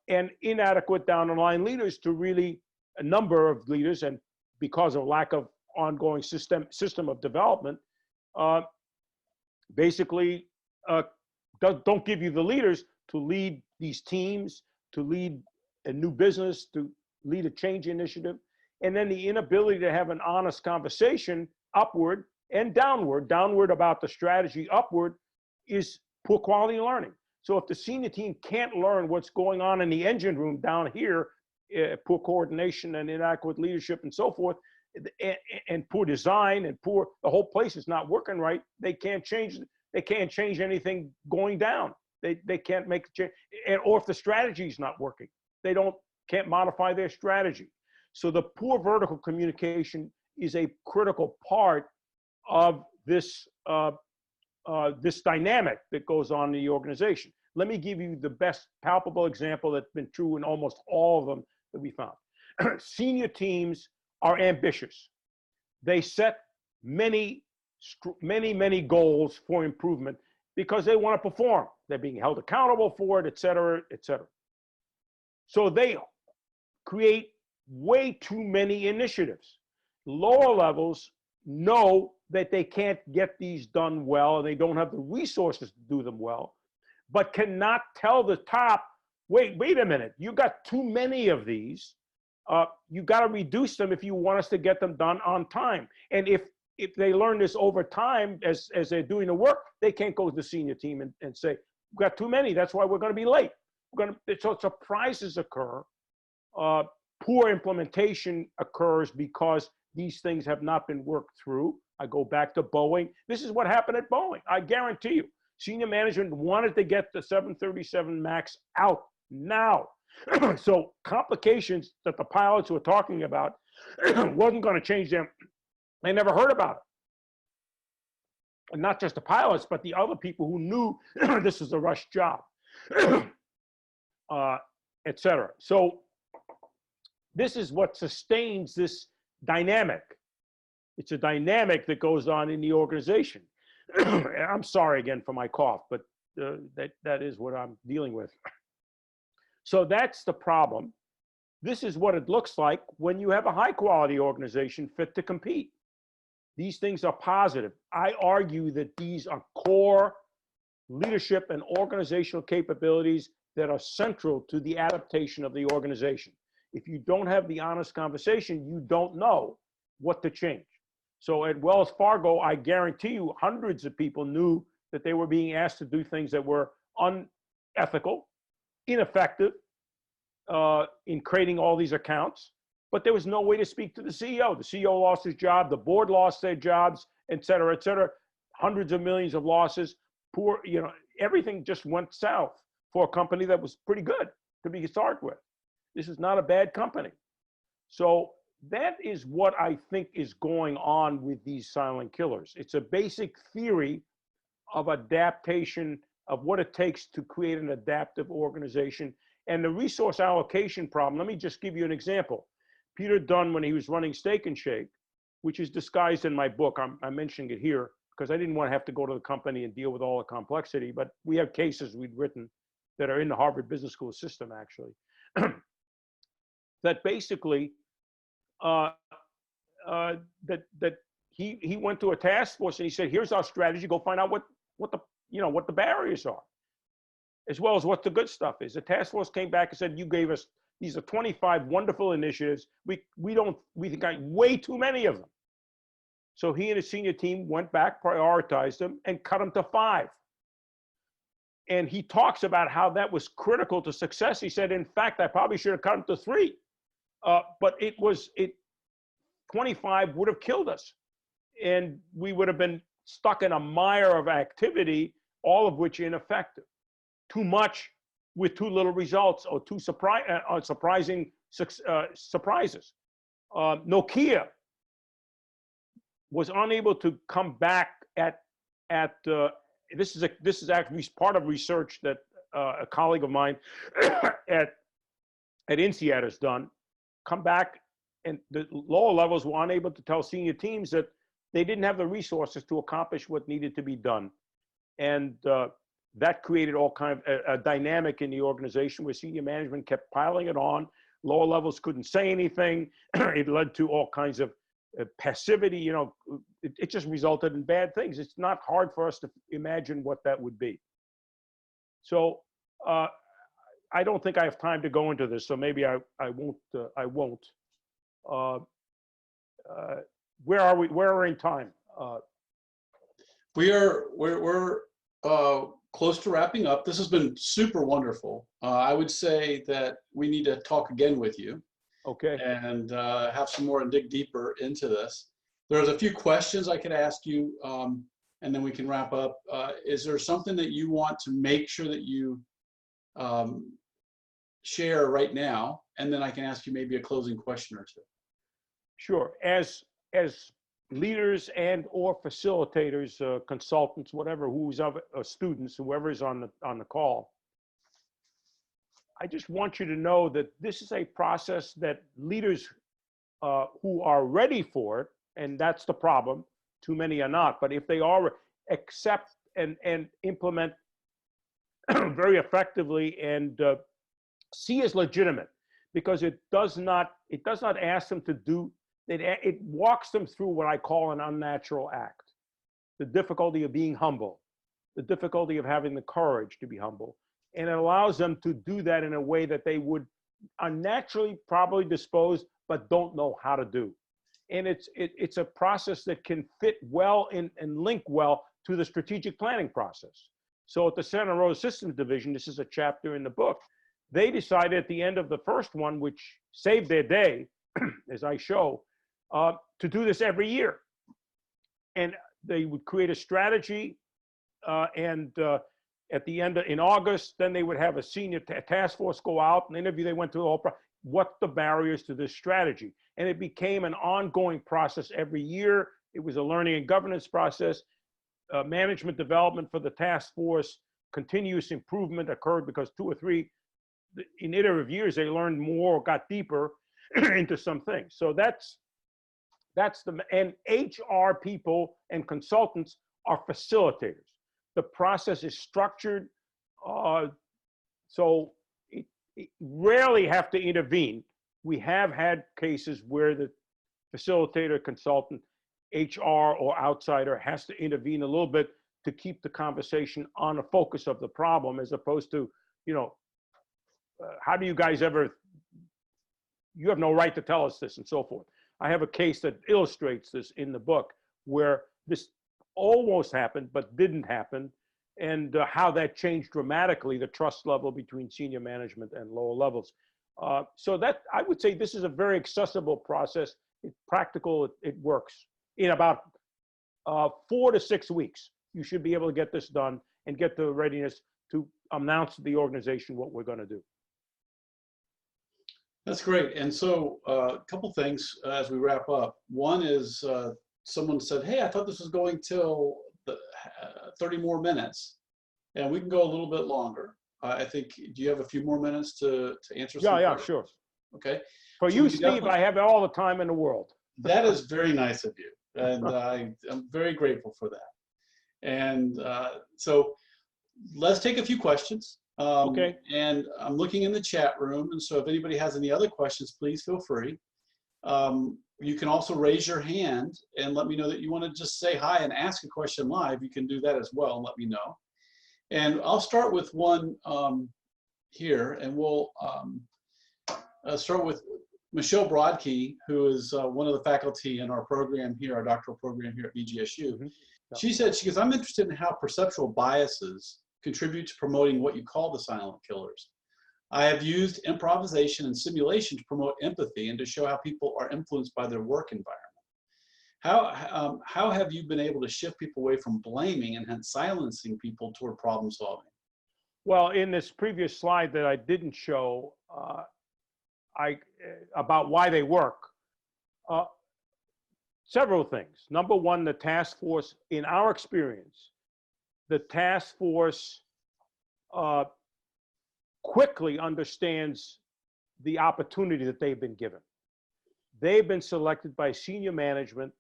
And inadequate down the line leaders to really, a number of leaders, and because of lack of ongoing system of development, basically don't give you the leaders to lead these teams, to lead a new business, to lead a change initiative. And then the inability to have an honest conversation upward and downward about the strategy, upward, is poor quality learning. So if the senior team can't learn what's going on in the engine room down here, poor coordination and inadequate leadership and so forth, and poor design and the whole place is not working right, they can't change anything going down. They can't make a change. Or if the strategy is not working, they can't modify their strategy. So the poor vertical communication is a critical part of this this dynamic that goes on in the organization. Let me give you the best palpable example that's been true in almost all of them that we found. Senior teams are ambitious. They set many goals for improvement because they want to perform. They're being held accountable for it, et cetera, et cetera. So they create way too many initiatives. Lower levels know that they can't get these done well, and they don't have the resources to do them well, but cannot tell the top, wait a minute, you got too many of these. You got to reduce them if you want us to get them done on time. And if they learn this over time as they're doing the work, they can't go to the senior team and say, we've got too many, that's why we're going to be late. So surprises occur. Poor implementation occurs because these things have not been worked through. I go back to Boeing. This is what happened at Boeing. I guarantee you, senior management wanted to get the 737 MAX out now. So complications that the pilots were talking about wasn't going to change them. They never heard about it. And not just the pilots, but the other people who knew this was a rush job, et cetera. So this is what sustains this dynamic. It's a dynamic that goes on in the organization. I'm sorry again for my cough, but that is what I'm dealing with. So that's the problem. This is what it looks like when you have a high quality organization fit to compete. These things are positive. I argue that these are core leadership and organizational capabilities that are central to the adaptation of the organization. If you don't have the honest conversation, you don't know what to change. So at Wells Fargo, I guarantee you hundreds of people knew that they were being asked to do things that were unethical, ineffective in creating all these accounts, but there was no way to speak to the CEO. The CEO lost his job, the board lost their jobs, et cetera, hundreds of millions of losses, everything just went south for a company that was pretty good to be started with. This is not a bad company. So that is what I think is going on with these silent killers. It's a basic theory of adaptation, of what it takes to create an adaptive organization. And the resource allocation problem, let me just give you an example. Peter Dunne, when he was running Steak and Shake, which is disguised in my book, I'm mentioning it here because I didn't want to have to go to the company and deal with all the complexity, but we have cases we'd written that are in the Harvard Business School system, actually, that basically, that he went to a task force and he said, here's our strategy, go find out what the barriers are, as well as what the good stuff is. The task force came back and said, you gave us, these are 25 wonderful initiatives. We think way too many of them. So he and his senior team went back, prioritized them, and cut them to 5. And he talks about how that was critical to success. He said, in fact, I probably should have cut them to 3. But 25 would have killed us. And we would have been stuck in a mire of activity, all of which ineffective. Too much with too little results, or too surprising surprises. Nokia was unable to come back at this is actually part of research that a colleague of mine at INSEAD has done. Come back, and the lower levels were unable to tell senior teams that they didn't have the resources to accomplish what needed to be done, and that created all kind of a dynamic in the organization where senior management kept piling it on. Lower levels couldn't say anything. It led to all kinds of passivity. You know, it just resulted in bad things. It's not hard for us to imagine what that would be. So I don't think I have time to go into this, so maybe I won't. Where are we? Where are we in time? We're close to wrapping up. This has been super wonderful. I would say that we need to talk again with you. Okay. And have some more and dig deeper into this. There's a few questions I could ask you, and then we can wrap up. Is there something that you want to make sure that you share right now? And then I can ask you maybe a closing question or two. Sure. As leaders and or facilitators, consultants, whatever, who's of students, whoever is on the call, I just want you to know that this is a process that leaders who are ready for it, and that's the problem, too many are not, but if they are, accept and implement very effectively and see as legitimate, because it does not ask them to do, it walks them through what I call an unnatural act. The difficulty of being humble, the difficulty of having the courage to be humble. And it allows them to do that in a way that they would unnaturally probably dispose, but don't know how to do. And it's a process that can fit well and link well to the strategic planning process. So at the Santa Rosa Systems Division, this is a chapter in the book, they decided at the end of the first one, which saved their day, as I show, to do this every year. And they would create a strategy at the end in August, then they would have a senior task force go out and interview. They went through the whole process. What the barriers to this strategy? And it became an ongoing process every year. It was a learning and governance process. Management development for the task force, continuous improvement occurred because 2 or 3 in iterative years, they learned more, got deeper into some things. So that's and HR people and consultants are facilitators. The process is structured, so it rarely have to intervene. We have had cases where the facilitator, consultant, HR or outsider has to intervene a little bit to keep the conversation on the focus of the problem, as opposed to, how do you guys ever, you have no right to tell us this and so forth. I have a case that illustrates this in the book where this almost happened, but didn't happen, and how that changed dramatically the trust level between senior management and lower levels. So that, I would say this is a very accessible process. It's practical, it works. In about 4 to 6 weeks, you should be able to get this done and get the readiness to announce to the organization what we're going to do. That's great. And so a couple things as we wrap up. One is someone said, hey, I thought this was going till 30 more minutes, and we can go a little bit longer. I think, do you have a few more minutes to answer some Yeah, questions? sure. Okay. For So you, we Steve, definitely- I have all the time in the world. That is very nice of you, and I'm very grateful for that. And so let's take a few questions. Okay. And I'm looking in the chat room, and so if anybody has any other questions, please feel free. You can also raise your hand and let me know that you want to just say hi and ask a question live. You can do that as well and let me know. And I'll start with one here, and we'll start with Michelle Broadkey, who is one of the faculty in our program here, our doctoral program here at BGSU. Mm-hmm. Yeah. She said, she goes, I'm interested in how perceptual biases contribute to promoting what you call the silent killers. I have used improvisation and simulation to promote empathy and to show how people are influenced by their work environment. How have you been able to shift people away from blaming and hence silencing people toward problem solving? Well, in this previous slide that I didn't show, about why they work, several things. Number one, the task force, in our experience, the task force quickly understands the opportunity that they've been given. They've been selected by senior management,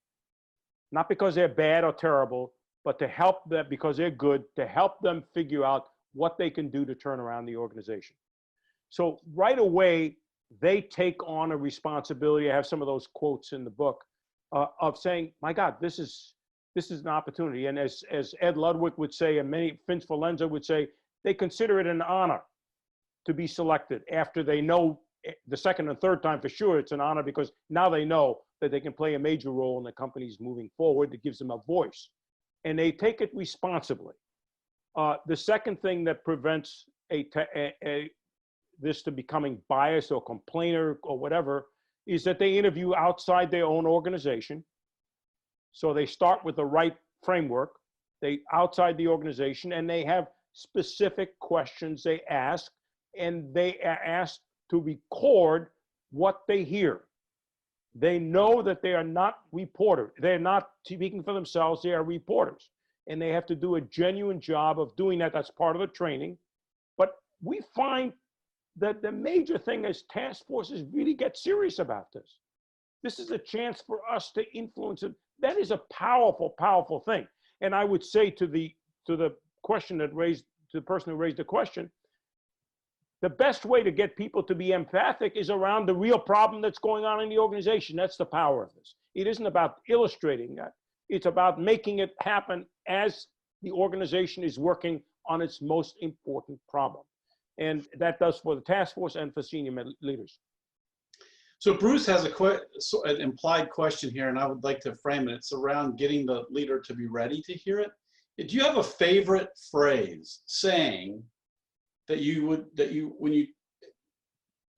not because they're bad or terrible, but to help them, because they're good, to help them figure out what they can do to turn around the organization. So right away, they take on a responsibility. I have some of those quotes in the book of saying, my God, this is an opportunity. And as Ed Ludwig would say, and many, Vince Valenza would say, they consider it an honor to be selected after they know the second and third time for sure it's an honor, because now they know that they can play a major role in the company's moving forward. That gives them a voice, and they take it responsibly. The second thing that prevents this to becoming biased or complainer or whatever is that they interview outside their own organization. So they start with the right framework, they outside the organization, and they have specific questions they ask, and they are asked to record what they hear. They know that they are not reporters. They're not speaking for themselves, they are reporters. And they have to do a genuine job of doing that. That's part of the training. But we find that the major thing is task forces really get serious about this. This is a chance for us to influence it. That is a powerful, powerful thing. And I would say to the question that raised, to the person who raised the question, the best way to get people to be empathic is around the real problem that's going on in the organization. That's the power of this. It isn't about illustrating that. It's about making it happen as the organization is working on its most important problem. And that does for the task force and for senior leaders. So Bruce has an implied question here, and I would like to frame it. It's around getting the leader to be ready to hear it. Do you have a favorite phrase, saying, that when you,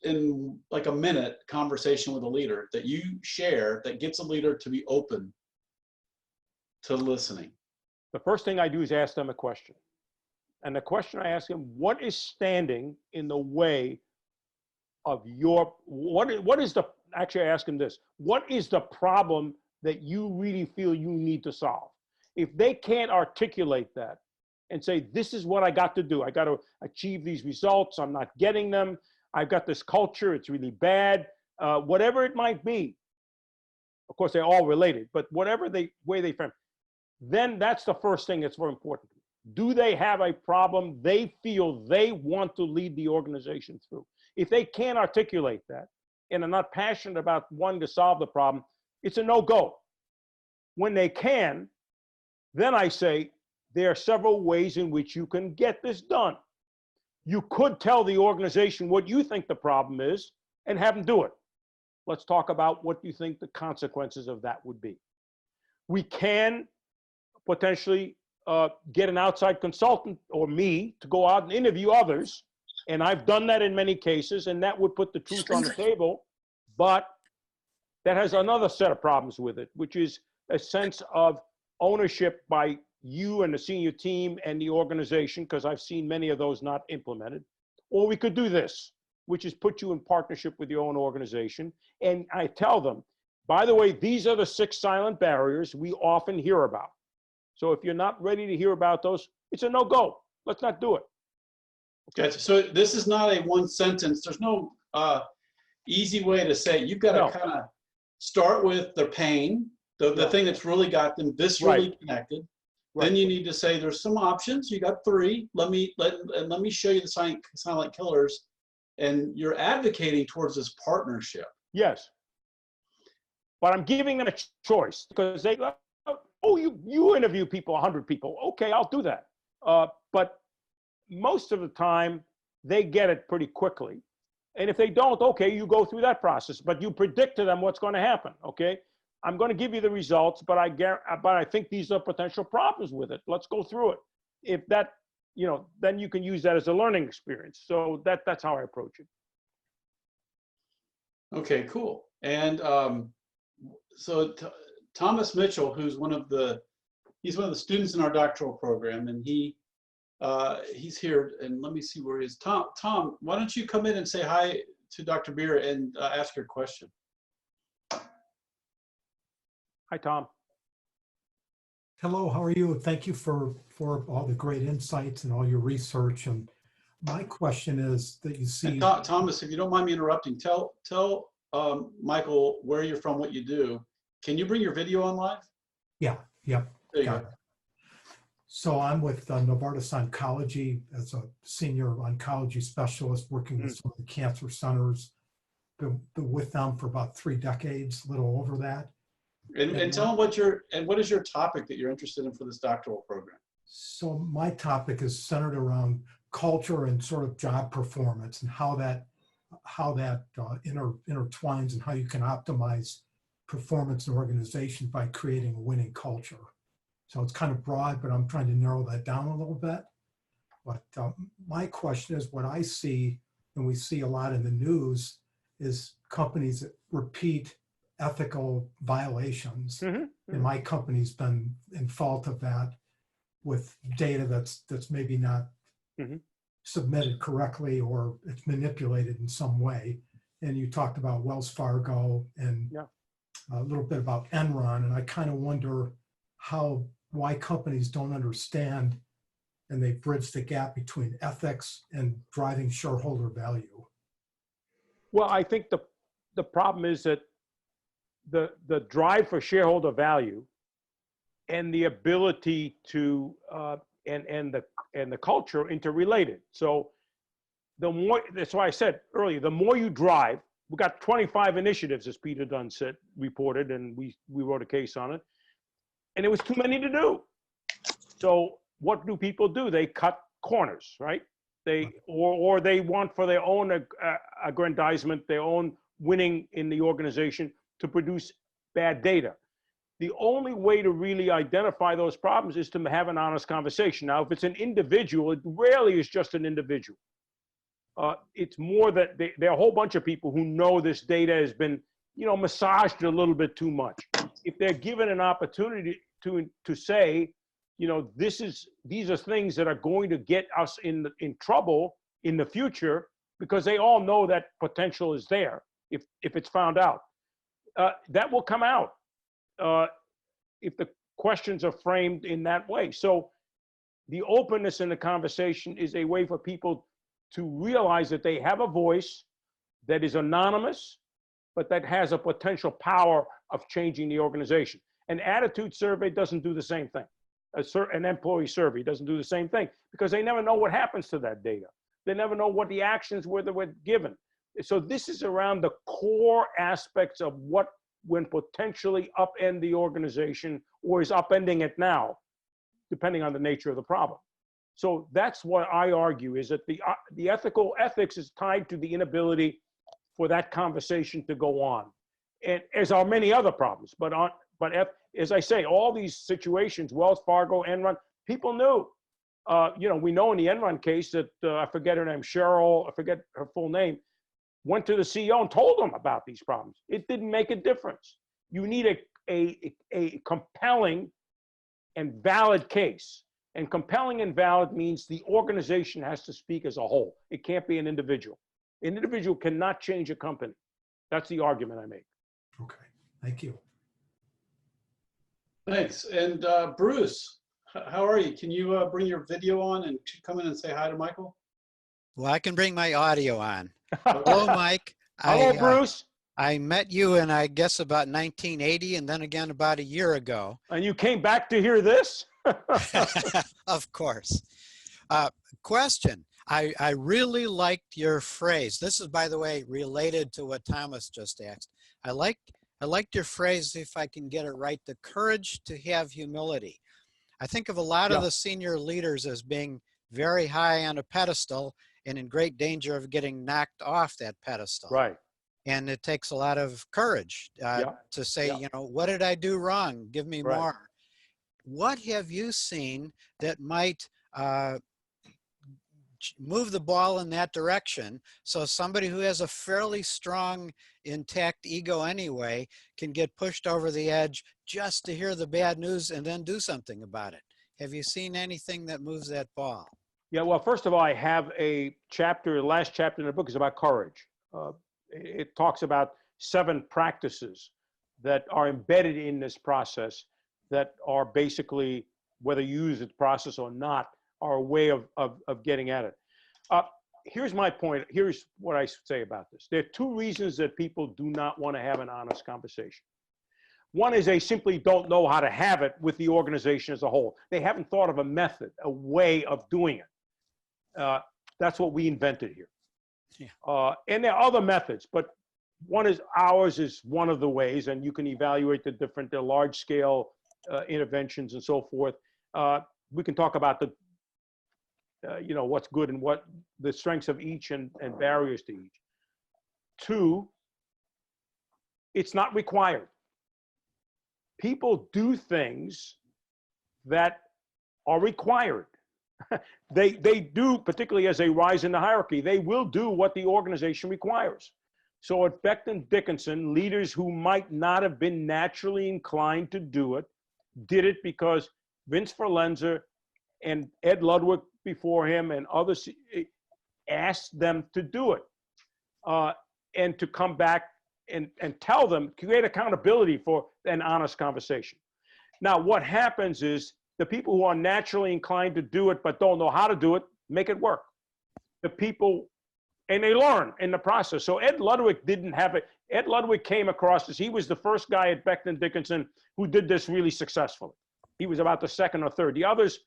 in like a minute conversation with a leader, that you share that gets a leader to be open to listening? The first thing I do is ask them a question. And the question I ask them, what is standing in the way of your, what is the, actually I ask them this, what is the problem that you really feel you need to solve? If they can't articulate that and say, this is what I got to do, I got to achieve these results, I'm not getting them, I've got this culture, it's really bad, whatever it might be. Of course, they're all related, but whatever way they frame, then that's the first thing that's very important. Do they have a problem they feel they want to lead the organization through? If they can't articulate that and are not passionate about wanting to solve the problem, it's a no-go. When they can, then I say, there are several ways in which you can get this done. You could tell the organization what you think the problem is and have them do it. Let's talk about what you think the consequences of that would be. We can potentially get an outside consultant or me to go out and interview others. And I've done that in many cases, and that would put the truth on the table. But that has another set of problems with it, which is a sense of ownership by you and the senior team and the organization, because I've seen many of those not implemented. Or we could do this, which is put you in partnership with your own organization. And I tell them, by the way, these are the 6 silent barriers we often hear about. So if you're not ready to hear about those, it's a no-go. Let's not do it. Gotcha. So this is not a one sentence. There's no easy way to say. You've got to kind of start with their pain, the thing that's really got them viscerally connected. Then you need to say there's some options. You got 3. Let me show you the silent killers, and you're advocating towards this partnership. Yes, but I'm giving them a choice because they, oh, you interview people, 100 people. Okay, I'll do that. But most of the time, they get it pretty quickly. And if they don't, okay, you go through that process, but you predict to them what's going to happen, okay? I'm going to give you the results, but I think these are potential problems with it. Let's go through it. If that, then you can use that as a learning experience. So that's how I approach it. Okay, cool. And so Thomas Mitchell, who's he's one of the students in our doctoral program, and he's here, and let me see where he is. Tom, why don't you come in and say hi to Dr. Beer and ask your question. Hi, Tom. Hello, how are you? Thank you for all the great insights and all your research. And my question is that you see— Thomas, if you don't mind me interrupting, tell Michael where you're from, what you do. Can you bring your video on live? Yeah, yep. There you go. So I'm with Novartis Oncology as a senior oncology specialist working with some of the cancer centers. Been with them for about 3 decades, a little over that. And tell them what is your topic that you're interested in for this doctoral program? So my topic is centered around culture and sort of job performance and how that intertwines and how you can optimize performance in organizations by creating a winning culture. So it's kind of broad, but I'm trying to narrow that down a little bit. But my question is, what I see, and we see a lot in the news, is companies that repeat ethical violations. And my company's been in fault of that with data that's maybe not submitted correctly, or it's manipulated in some way. And you talked about Wells Fargo and a little bit about Enron, and I kind of wonder why companies don't understand and they bridge the gap between ethics and driving shareholder value. Well, I think the problem is that the drive for shareholder value and the ability to and the culture interrelated. So the more, that's why I said earlier, the more you drive, we got 25 initiatives, as Peter Dunne reported, and we wrote a case on it, and it was too many to do. So what do people do? They cut corners, right? Or they want, for their own aggrandizement, their own winning in the organization, to produce bad data. The only way to really identify those problems is to have an honest conversation. Now, if it's an individual, it rarely is just an individual. It's more that there are a whole bunch of people who know this data has been, massaged a little bit too much. If they're given an opportunity to say, these are things that are going to get us in trouble in the future, because they all know that potential is there if it's found out. That will come out if the questions are framed in that way. So the openness in the conversation is a way for people to realize that they have a voice that is anonymous, but that has a potential power of changing the organization. An attitude survey doesn't do the same thing. An employee survey doesn't do the same thing, because they never know what happens to that data. They never know what the actions were that were given. So this is around the core aspects of what when potentially upend the organization, or is upending it now, depending on the nature of the problem. So that's what I argue, is that the ethics is tied to the inability for that conversation to go on. And as are many other problems, but as I say, all these situations, Wells Fargo, Enron, people knew. We know in the Enron case that, I forget her name, Cheryl, I forget her full name, went to the CEO and told him about these problems. It didn't make a difference. You need a compelling and valid case. And compelling and valid means the organization has to speak as a whole. It can't be an individual. An individual cannot change a company. That's the argument I make. Okay, thank you. Thanks. And Bruce, How are you? Can you bring your video on and come in and say hi to Michael? Well, I can bring my audio on. Hello, Mike. Hello, Bruce. I met you in, I guess, about 1980 and then again about a year ago. And you came back to hear this? Of course. Question. I really liked your phrase. This is, by the way, related to what Thomas just asked. I liked your phrase, if I can get it right, the courage to have humility. I think of a lot of the senior leaders as being very high on a pedestal and in great danger of getting knocked off that pedestal. Right. And it takes a lot of courage to say, you know, what did I do wrong? Give me more. What have you seen that might move the ball in that direction, so somebody who has a fairly strong, intact ego anyway can get pushed over the edge just to hear the bad news and then do something about it? Have you seen anything that moves that ball? Yeah, well, first of all, I have a chapter, the last chapter in the book is about courage. It talks about 7 practices that are embedded in this process that are basically, whether you use the process or not, are a way of getting at it. Here's my point. Here's what I say about this. There are 2 reasons that people do not want to have an honest conversation. One is they simply don't know how to have it with the organization as a whole. They haven't thought of a method, a way of doing it. That's what we invented here. Yeah. And there are other methods, but ours is one of the ways, and you can evaluate the large scale interventions and so forth. We can talk about the what's good and what the strengths of each and barriers to each. 2, it's not required. People do things that are required. They do, particularly as they rise in the hierarchy, they will do what the organization requires. So at Becton Dickinson, leaders who might not have been naturally inclined to do it, did it because Vince Verlenza and Ed Ludwig before him and others asked them to do it, and to come back and tell them, create accountability for an honest conversation. Now, what happens is the people who are naturally inclined to do it but don't know how to do it, make it work. The people, and they learn in the process. So Ed Ludwig didn't have it. Ed Ludwig came across as, he was the first guy at Becton Dickinson who did this really successfully. He was about the 2nd or 3rd. The others,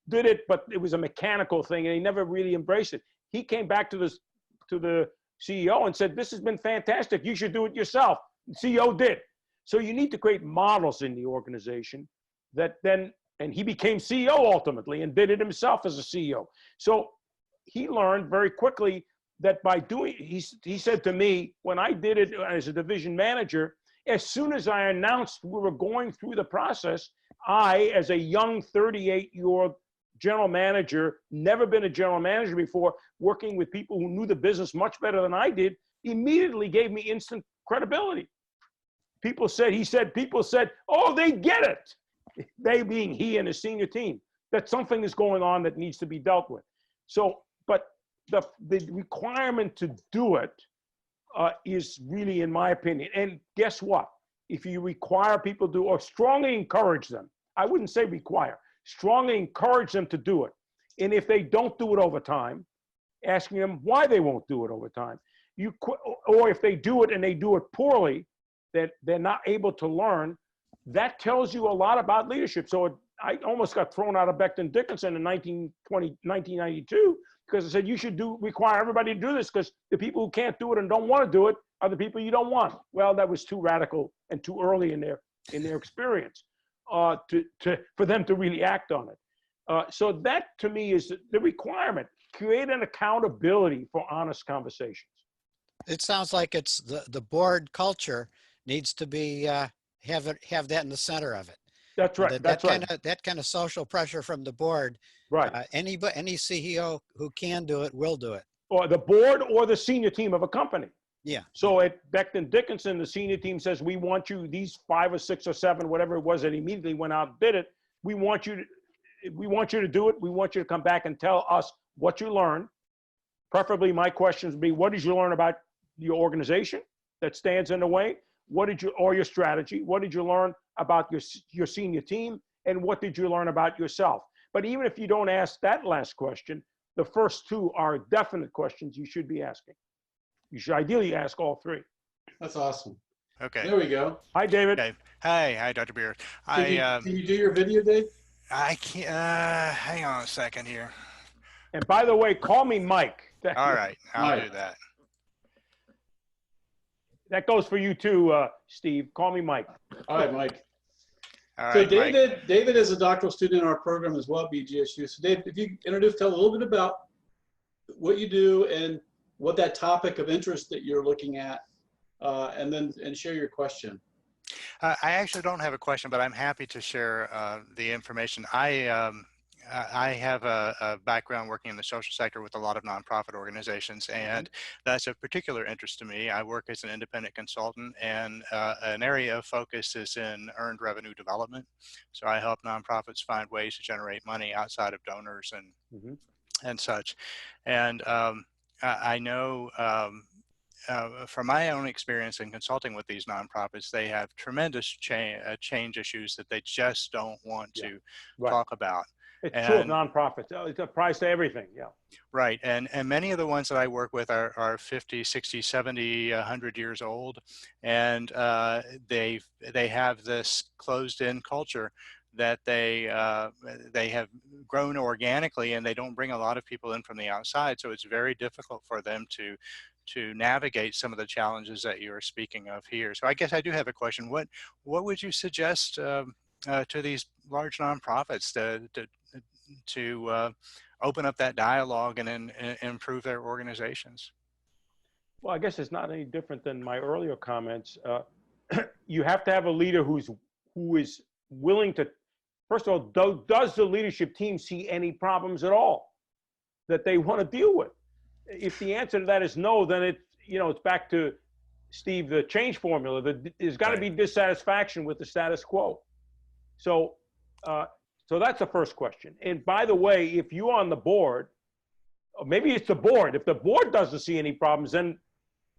did it, but it was a mechanical thing, and he never really embraced it. He came back to the CEO and said, "This has been fantastic. You should do it yourself." The CEO did. So you need to create models in the organization that then, and he became CEO ultimately and did it himself as a CEO. So he learned very quickly that by doing, he said to me, when I did it as a division manager, as soon as I announced we were going through the process, I, as a young 38-year-old general manager, never been a general manager before, working with people who knew the business much better than I did, immediately gave me instant credibility. People said, "Oh, they get it." They being he and his senior team, that something is going on that needs to be dealt with. So, but the requirement to do it is really, in my opinion, and guess what? If you require people to, or strongly encourage them, I wouldn't say require, strongly encourage them to do it. And if they don't do it over time, asking them why they won't do it over time. Or if they do it and they do it poorly, that they're not able to learn, that tells you a lot about leadership. So I almost got thrown out of Becton Dickinson in 1992 because I said, you should require everybody to do this, because the people who can't do it and don't want to do it are the people you don't want. Well, that was too radical and too early in their experience for them to really act on it. So that, to me, is the requirement. Create an accountability for honest conversations. It sounds like it's the board culture needs to be have that in the center of it. That's right. That kind of social pressure from the board. Right. Any CEO who can do it will do it. Or the board or the senior team of a company. Yeah. So at Becton Dickinson, the senior team says, we want you, these 5 or 6 or 7, whatever it was that immediately went out and did it. We want you to do it. We want you to come back and tell us what you learned. Preferably my questions would be, what did you learn about your organization that stands in the way? Or your strategy? What did you learn about your senior team? and what did you learn about yourself? But even if you don't ask that last question, the first two are definite questions you should be asking. You should ideally ask all three. That's awesome. Okay. There we go. Hi, David. Okay. Hi, Dr. Beer. Can you do your video, Dave? I can't. Hang on a second here. And by the way, call me Mike. All right, I'll Mike. do that. That goes for you too, Steve. Call me Mike. All right, Mike. All So right, Mike. David is a doctoral student in our program as well, BGSU. So Dave, if you tell a little bit about what you do and what that topic of interest that you're looking at, and share your question. I actually don't have a question, but I'm happy to share the information. I have a background working in the social sector with a lot of nonprofit organizations, and that's of particular interest to me. I work as an independent consultant, and an area of focus is in earned revenue development. So I help nonprofits find ways to generate money outside of donors and such. And I know from my own experience in consulting with these nonprofits, they have tremendous change issues that they just don't want to talk about. It's true of nonprofits. It's a price to everything. Yeah. Right. And many of the ones that I work with are 50, 60, 70, 100 years old. And they have this closed-in culture that they have grown organically, and they don't bring a lot of people in from the outside. So it's very difficult for them to navigate some of the challenges that you are speaking of here. So I guess I do have a question. What would you suggest to these large nonprofits to open up that dialogue and improve their organizations? Well, I guess it's not any different than my earlier comments. You have to have a leader who is willing to, first of all, does the leadership team see any problems at all that they want to deal with? If the answer to that is no, then it's back to Steve, the change formula. There's got to be dissatisfaction with the status quo. So that's the first question. And by the way, if you're on the board, or maybe it's the board. If the board doesn't see any problems, then,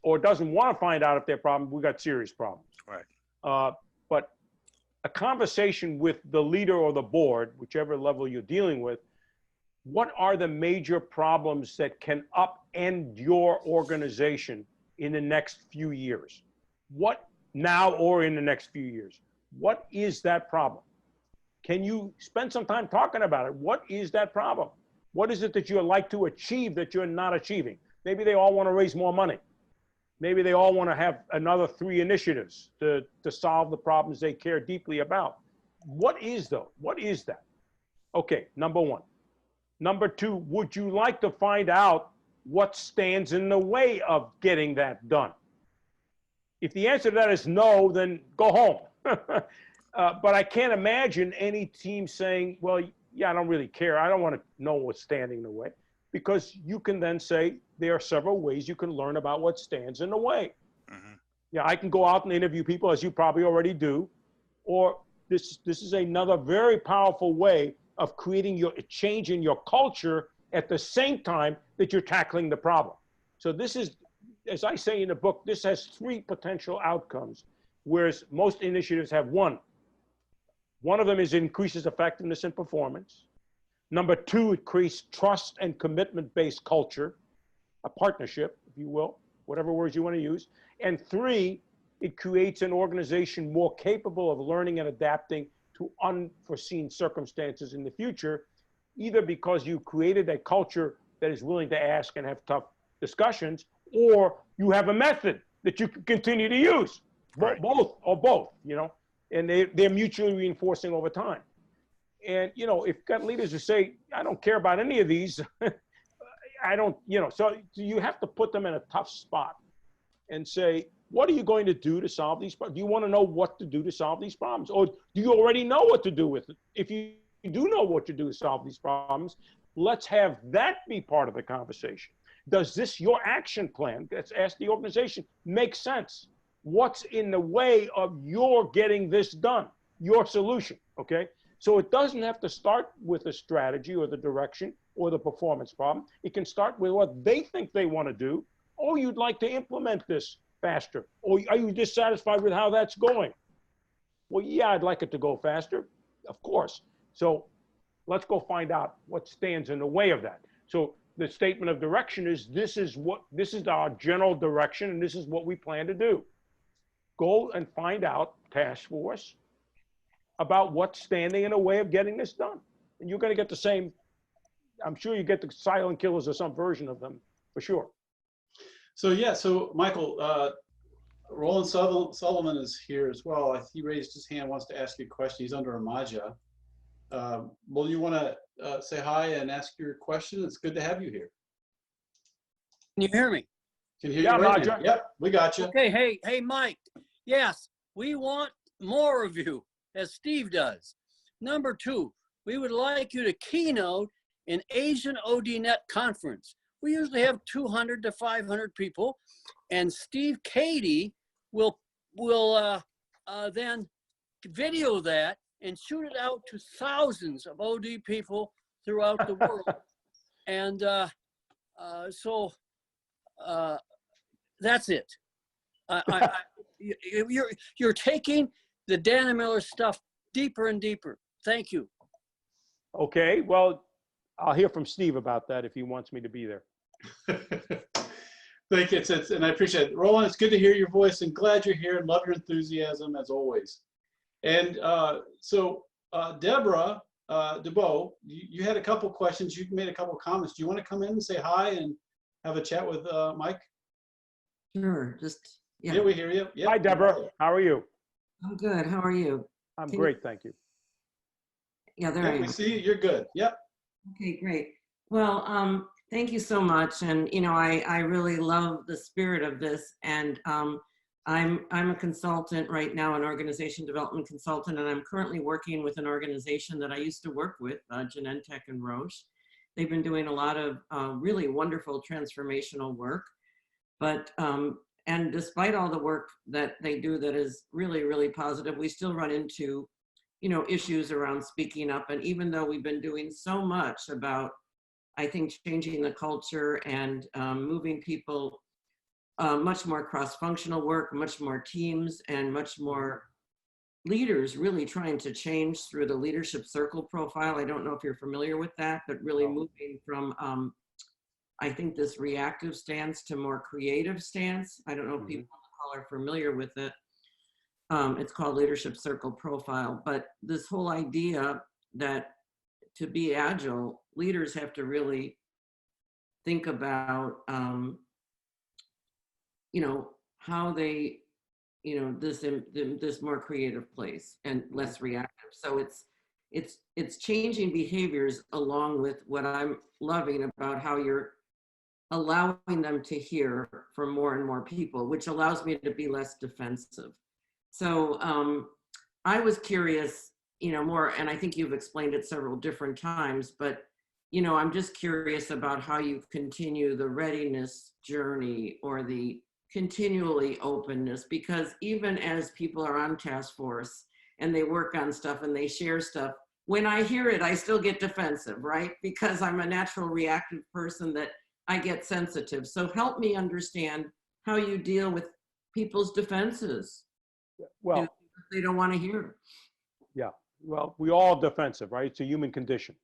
or doesn't want to find out if there are problems, we got serious problems. Right. But a conversation with the leader or the board, whichever level you're dealing with, what are the major problems that can upend your organization in the next few years? What now or in the next few years? What is that problem? Can you spend some time talking about it? What is that problem? What is it that you'd like to achieve that you're not achieving? Maybe they all want to raise more money. Maybe they all want to have another 3 initiatives to solve the problems they care deeply about. What is that? Okay, number one. Number two, would you like to find out what stands in the way of getting that done? If the answer to that is no, then go home. But I can't imagine any team saying, well, yeah, I don't really care. I don't want to know what's standing in the way. Because you can then say, there are several ways you can learn about what stands in the way. Yeah, I can go out and interview people, as you probably already do. Or this is another very powerful way of creating a change in your culture at the same time that you're tackling the problem. So this is, as I say in the book, this has 3 potential outcomes, whereas most initiatives have 1. One of them is it increases effectiveness and performance. Number 2, it creates trust and commitment-based culture, a partnership, if you will, whatever words you want to use. And 3, it creates an organization more capable of learning and adapting to unforeseen circumstances in the future, either because you created a culture that is willing to ask and have tough discussions, or you have a method that you can continue to use, both, and they're mutually reinforcing over time. And, if you've got leaders who say, I don't care about any of these, I don't, so you have to put them in a tough spot and say, what are you going to do to solve these problems? Do you want to know what to do to solve these problems? Or do you already know what to do with it? If you do know what to do to solve these problems, let's have that be part of the conversation. Does your action plan, let's ask the organization, make sense? What's in the way of your getting this done? Your solution, okay? So it doesn't have to start with the strategy or the direction or the performance problem. It can start with what they think they want to do. Oh, you'd like to implement this faster. Or are you dissatisfied with how that's going? Well, yeah, I'd like it to go faster. of course. So let's go find out what stands in the way of that. So the statement of direction is, this is our general direction, and this is what we plan to do. Go and find out, task force, about what's standing in the way of getting this done. And you're going to get the same, I'm sure you get the silent killers or some version of them, for sure. So yeah, so Michael, Roland Sullivan is here as well. He raised his hand, wants to ask you a question. He's under Amaja. Well, you want to say hi and ask your question? It's good to have you here. Can you hear me? Can hear you right now. Yep, we got you. Okay, hey, Mike. Yes, we want more of you, as Steve does. Number 2, we would like you to keynote an Asian ODNet conference. We usually have 200 to 500 people, and Steve Cady will then video that and shoot it out to thousands of OD people throughout the world. And so that's it. You're taking the Dan Miller stuff deeper and deeper. Thank you. Okay, well, I'll hear from Steve about that if he wants me to be there. Thank you, and I appreciate it. Roland, it's good to hear your voice, and glad you're here, and love your enthusiasm as always. And so Deborah DeBow, you had a couple questions. You made a couple comments. Do you want to come in and say hi and have a chat with Mike? Sure, yeah. Yeah, we hear you. Yep. Hi, Deborah. How are you? I'm good. How are you? I'm great, thank you. Yeah, there I am. We see you. You're good. Yep. Okay, great. Well, thank you so much. And I really love the spirit of this. And I'm a consultant right now, an organization development consultant, and I'm currently working with an organization that I used to work with, Genentech and Roche. They've been doing a lot of really wonderful transformational work. But and despite all the work that they do that is really, really positive, we still run into, issues around speaking up. And even though we've been doing so much about, I think, changing the culture and moving people, much more cross-functional work, much more teams, and much more leaders really trying to change through the leadership circle profile. I don't know if you're familiar with that, but really moving from, I think, this reactive stance to more creative stance. I don't know if people on the call are familiar with it. It's called leadership circle profile. But this whole idea that to be agile, leaders have to really think about, how they, this more creative place and less reactive. So it's changing behaviors along with what I'm loving about how you're allowing them to hear from more and more people, which allows me to be less defensive. So I was curious, more, and I think you've explained it several different times, but, I'm just curious about how you continue the readiness journey or the continually openness, because even as people are on task force and they work on stuff and they share stuff, when I hear it, I still get defensive, right? Because I'm a natural reactive person that I get sensitive. So help me understand how you deal with people's defenses. Well, they don't want to hear. Yeah, well, we all defensive, right? It's a human condition.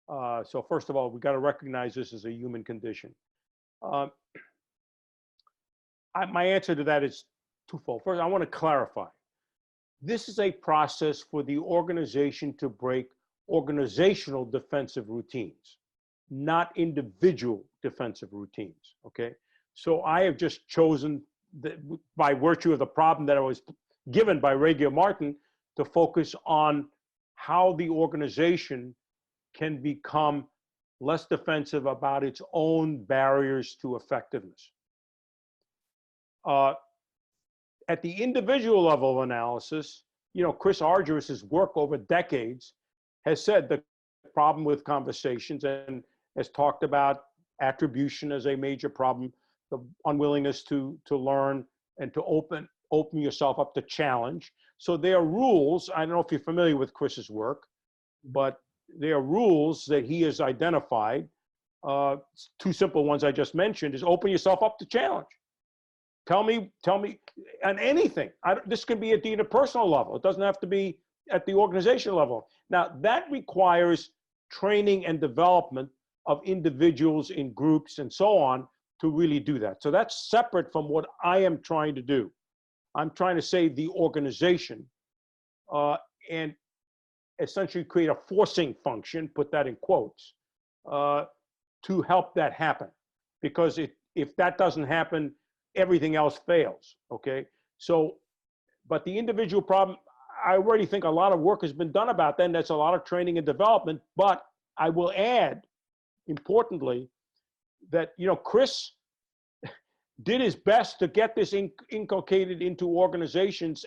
So first of all, we got to recognize this as a human condition. My answer to that is twofold. First, I want to clarify. This is a process for the organization to break organizational defensive routines, not individual defensive routines, okay? So I have just chosen, by virtue of the problem that I was given by Regia Martin, to focus on how the organization can become less defensive about its own barriers to effectiveness. At the individual level of analysis, Chris Argyris's work over decades has said the problem with conversations and has talked about attribution as a major problem, the unwillingness to learn and to open yourself up to challenge. So there are rules. I don't know if you're familiar with Chris's work, but there are rules that he has identified. Two simple ones I just mentioned is open yourself up to challenge. Tell me on anything. This can be at the interpersonal level. It doesn't have to be at the organizational level. Now, that requires training and development of individuals in groups and so on to really do that. So that's separate from what I am trying to do. I'm trying to say the organization and essentially create a forcing function, put that in quotes, to help that happen. Because if that doesn't happen, everything else fails, okay? So, but the individual problem, I already think a lot of work has been done about that, and that's a lot of training and development, but I will add, importantly, that, you know, Chris did his best to get this inculcated into organizations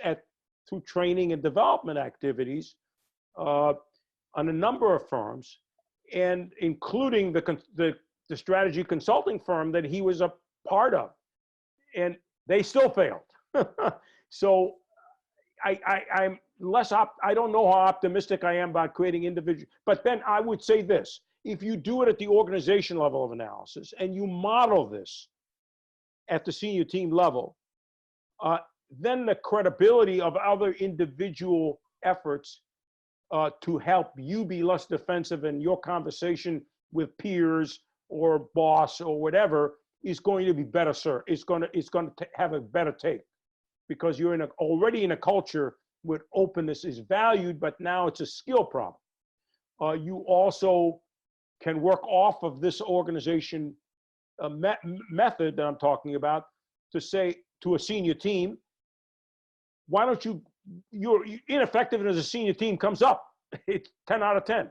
through training and development activities on a number of firms, and including the strategy consulting firm that he was a part of, and they still failed. So I'm less I don't know how optimistic I am about creating individual, but then I would say this: if you do it at the organization level of analysis and you model this at the senior team level, then the credibility of other individual efforts to help you be less defensive in your conversation with peers or boss or whatever is going to be better, sir. It's going to have a better take, because you're already in a culture where openness is valued, but now it's a skill problem. You also can work off of this organization method that I'm talking about to say to a senior team, why don't your ineffectiveness as a senior team comes up. It's 10 out of 10.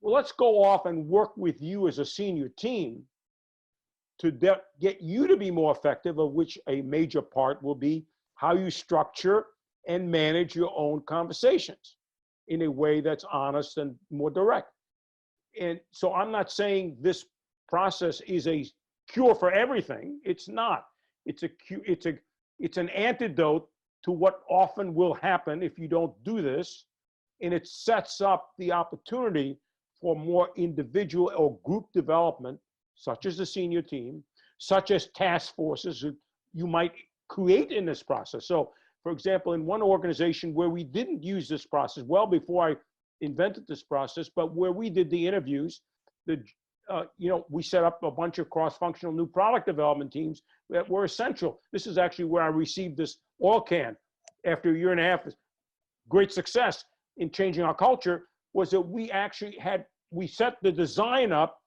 Well, let's go off and work with you as a senior team to get you to be more effective, of which a major part will be how you structure and manage your own conversations in a way that's honest and more direct. And so I'm not saying this process is a cure for everything. It's not. It's an antidote to what often will happen if you don't do this, and it sets up the opportunity for more individual or group development, such as the senior team, such as task forces that you might create in this process. So, for example, in one organization where we didn't use this process, well before I invented this process, but where we did the interviews, we set up a bunch of cross-functional new product development teams that were essential. This is actually where I received this oil can after a year and a half. Great success in changing our culture was that we set the design up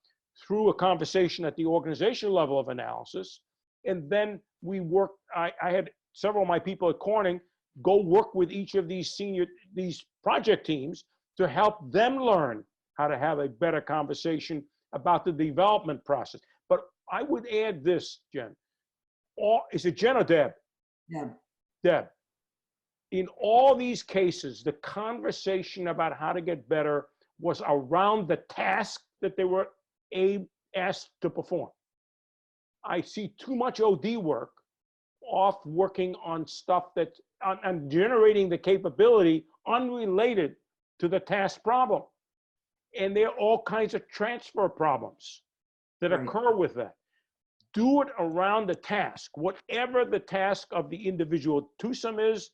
through a conversation at the organizational level of analysis. And then we worked, I had several of my people at Corning go work with each of these project teams to help them learn how to have a better conversation about the development process. But I would add this, Jen. Is it Jen or Deb? Deb. Deb. In all these cases, the conversation about how to get better was around the task that they were asked to perform. I see too much OD work off working on stuff on generating the capability unrelated to the task problem. And there are all kinds of transfer problems that occur with that. Do it around the task, whatever the task of the individual twosome is,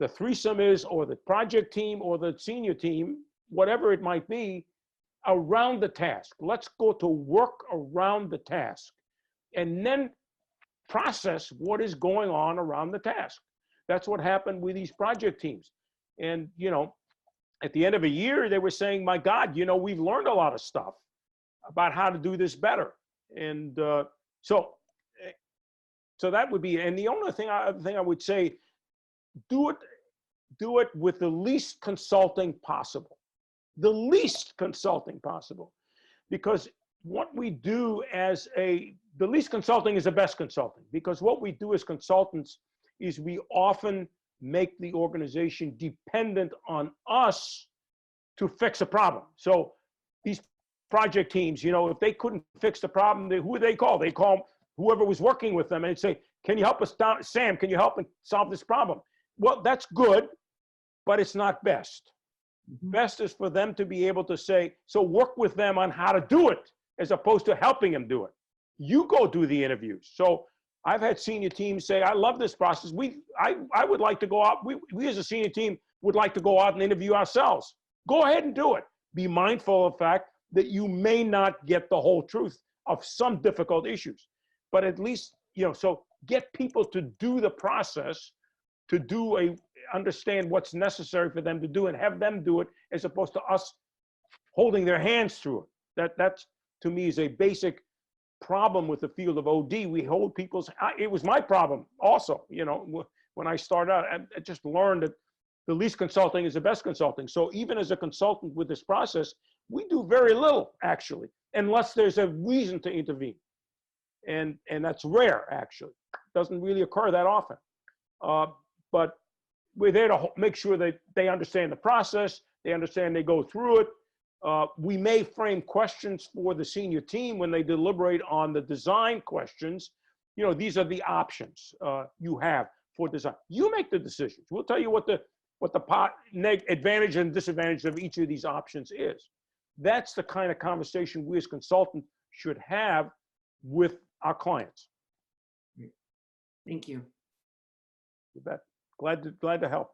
the threesome is, or the project team, or the senior team, whatever it might be, around the task. Let's go to work around the task and then process what is going on around the task. That's what happened with these project teams. And, at the end of a year, they were saying, my God, we've learned a lot of stuff about how to do this better. And so that would be, and the only thing I would say, do it with the least consulting possible. The least consulting possible. Because what we do the least consulting is the best consulting. Because what we do as consultants is we often make the organization dependent on us to fix a problem. So these project teams, if they couldn't fix the problem, who would they call? They call whoever was working with them and say, can you help us down? Sam, can you help me solve this problem? Well, that's good, but it's not best. Mm-hmm. Best is for them to be able to say, so work with them on how to do it, as opposed to helping them do it. You go do the interviews. So I've had senior teams say, I love this process. I would like to go out. We as a senior team would like to go out and interview ourselves. Go ahead and do it. Be mindful of the fact that you may not get the whole truth of some difficult issues, but at least, so get people to do the process, to understand what's necessary for them to do and have them do it, as opposed to us holding their hands through it. That's, to me, is a basic problem with the field of OD. We hold people's, it was my problem also, when I started out. I just learned that the least consulting is the best consulting. So even as a consultant with this process, we do very little, actually, unless there's a reason to intervene. And that's rare, actually. Doesn't really occur that often. But we're there to make sure that they understand the process, they understand they go through it. We may frame questions for the senior team when they deliberate on the design questions. These are the options you have for design. You make the decisions. We'll tell you what the advantage and disadvantage of each of these options is. That's the kind of conversation we as consultants should have with our clients. Thank you. You bet. Glad to help.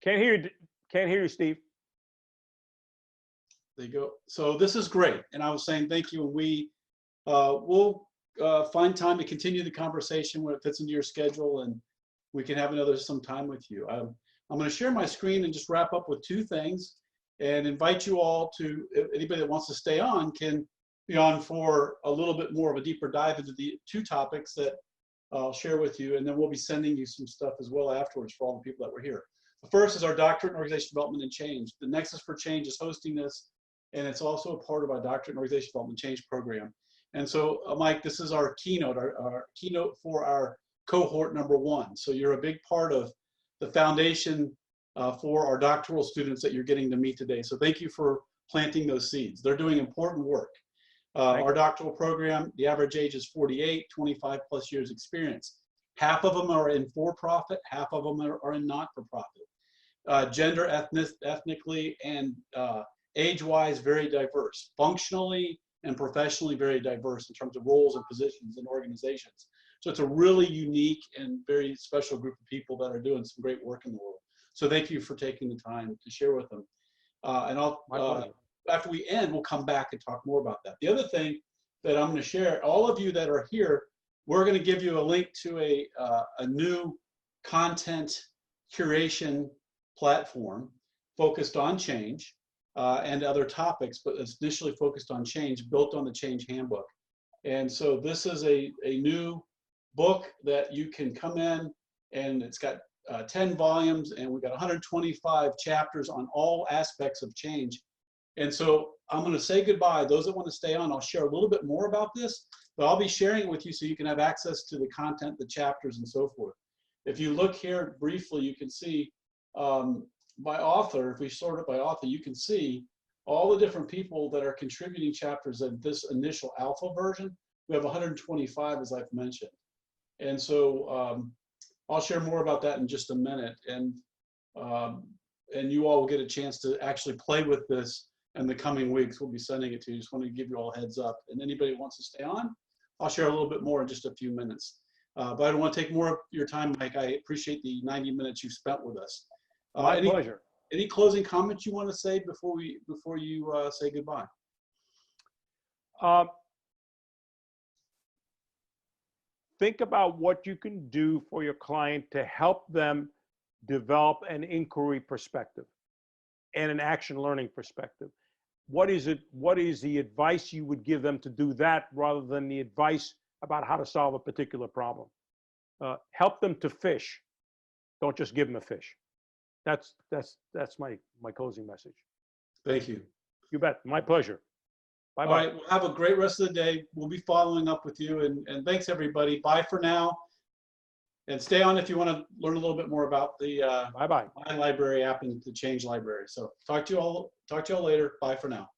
Can't hear you, Steve. There you go. So this is great. And I was saying thank you. And we will find time to continue the conversation when it fits into your schedule, and we can have some time with you. I'm going to share my screen and just wrap up with two things and invite you all to, if anybody that wants to stay on can be on for a little bit more of a deeper dive into the two topics that I'll share with you. And then we'll be sending you some stuff as well afterwards for all the people that were here. The first is our Doctorate in Organizational Development and Change. The Nexus for Change is hosting this, and it's also a part of our Doctorate in Organizational Development and Change program. And so, Mike, this is our keynote for our cohort number 1. So you're a big part of the foundation for our doctoral students that you're getting to meet today. So thank you for planting those seeds. They're doing important work. Our doctoral program, the average age is 48, 25 plus years experience. Half of them are in for-profit, half of them are in not-for-profit. Gender, ethnically, and age-wise, very diverse. Functionally and professionally very diverse in terms of roles and positions in organizations. So it's a really unique and very special group of people that are doing some great work in the world. So thank you for taking the time to share with them. And after we end, we'll come back and talk more about that. The other thing that I'm going to share, all of you that are here, we're going to give you a link to a new content curation platform focused on change and other topics, but it's initially focused on change, built on the Change Handbook. And so this is a new book that you can come in, and it's got 10 volumes, and we've got 125 chapters on all aspects of change. And so I'm going to say goodbye. Those that want to stay on, I'll share a little bit more about this, but I'll be sharing it with you so you can have access to the content, the chapters, and so forth. If you look here briefly, you can see by author. If we sort it by author, you can see all the different people that are contributing chapters in this initial alpha version. We have 125, as I've mentioned. And so I'll share more about that in just a minute. And you all will get a chance to actually play with this in the coming weeks. We'll be sending it to you. Just want to give you all a heads up. And anybody who wants to stay on, I'll share a little bit more in just a few minutes. But I don't want to take more of your time, Mike. I appreciate the 90 minutes you've spent with us. My pleasure. Any closing comments you want to say before you say goodbye? Think about what you can do for your client to help them develop an inquiry perspective and an action learning perspective. What is the advice you would give them to do that, rather than the advice about how to solve a particular problem? Help them to fish. Don't just give them a fish. That's my closing message. Thank you. You bet. My pleasure. Bye-bye. All right. Well, have a great rest of the day. We'll be following up with you. And thanks, everybody. Bye for now. And stay on if you want to learn a little bit more about the bye-bye. My Library app and the Change Library. So talk to you all later. Bye for now.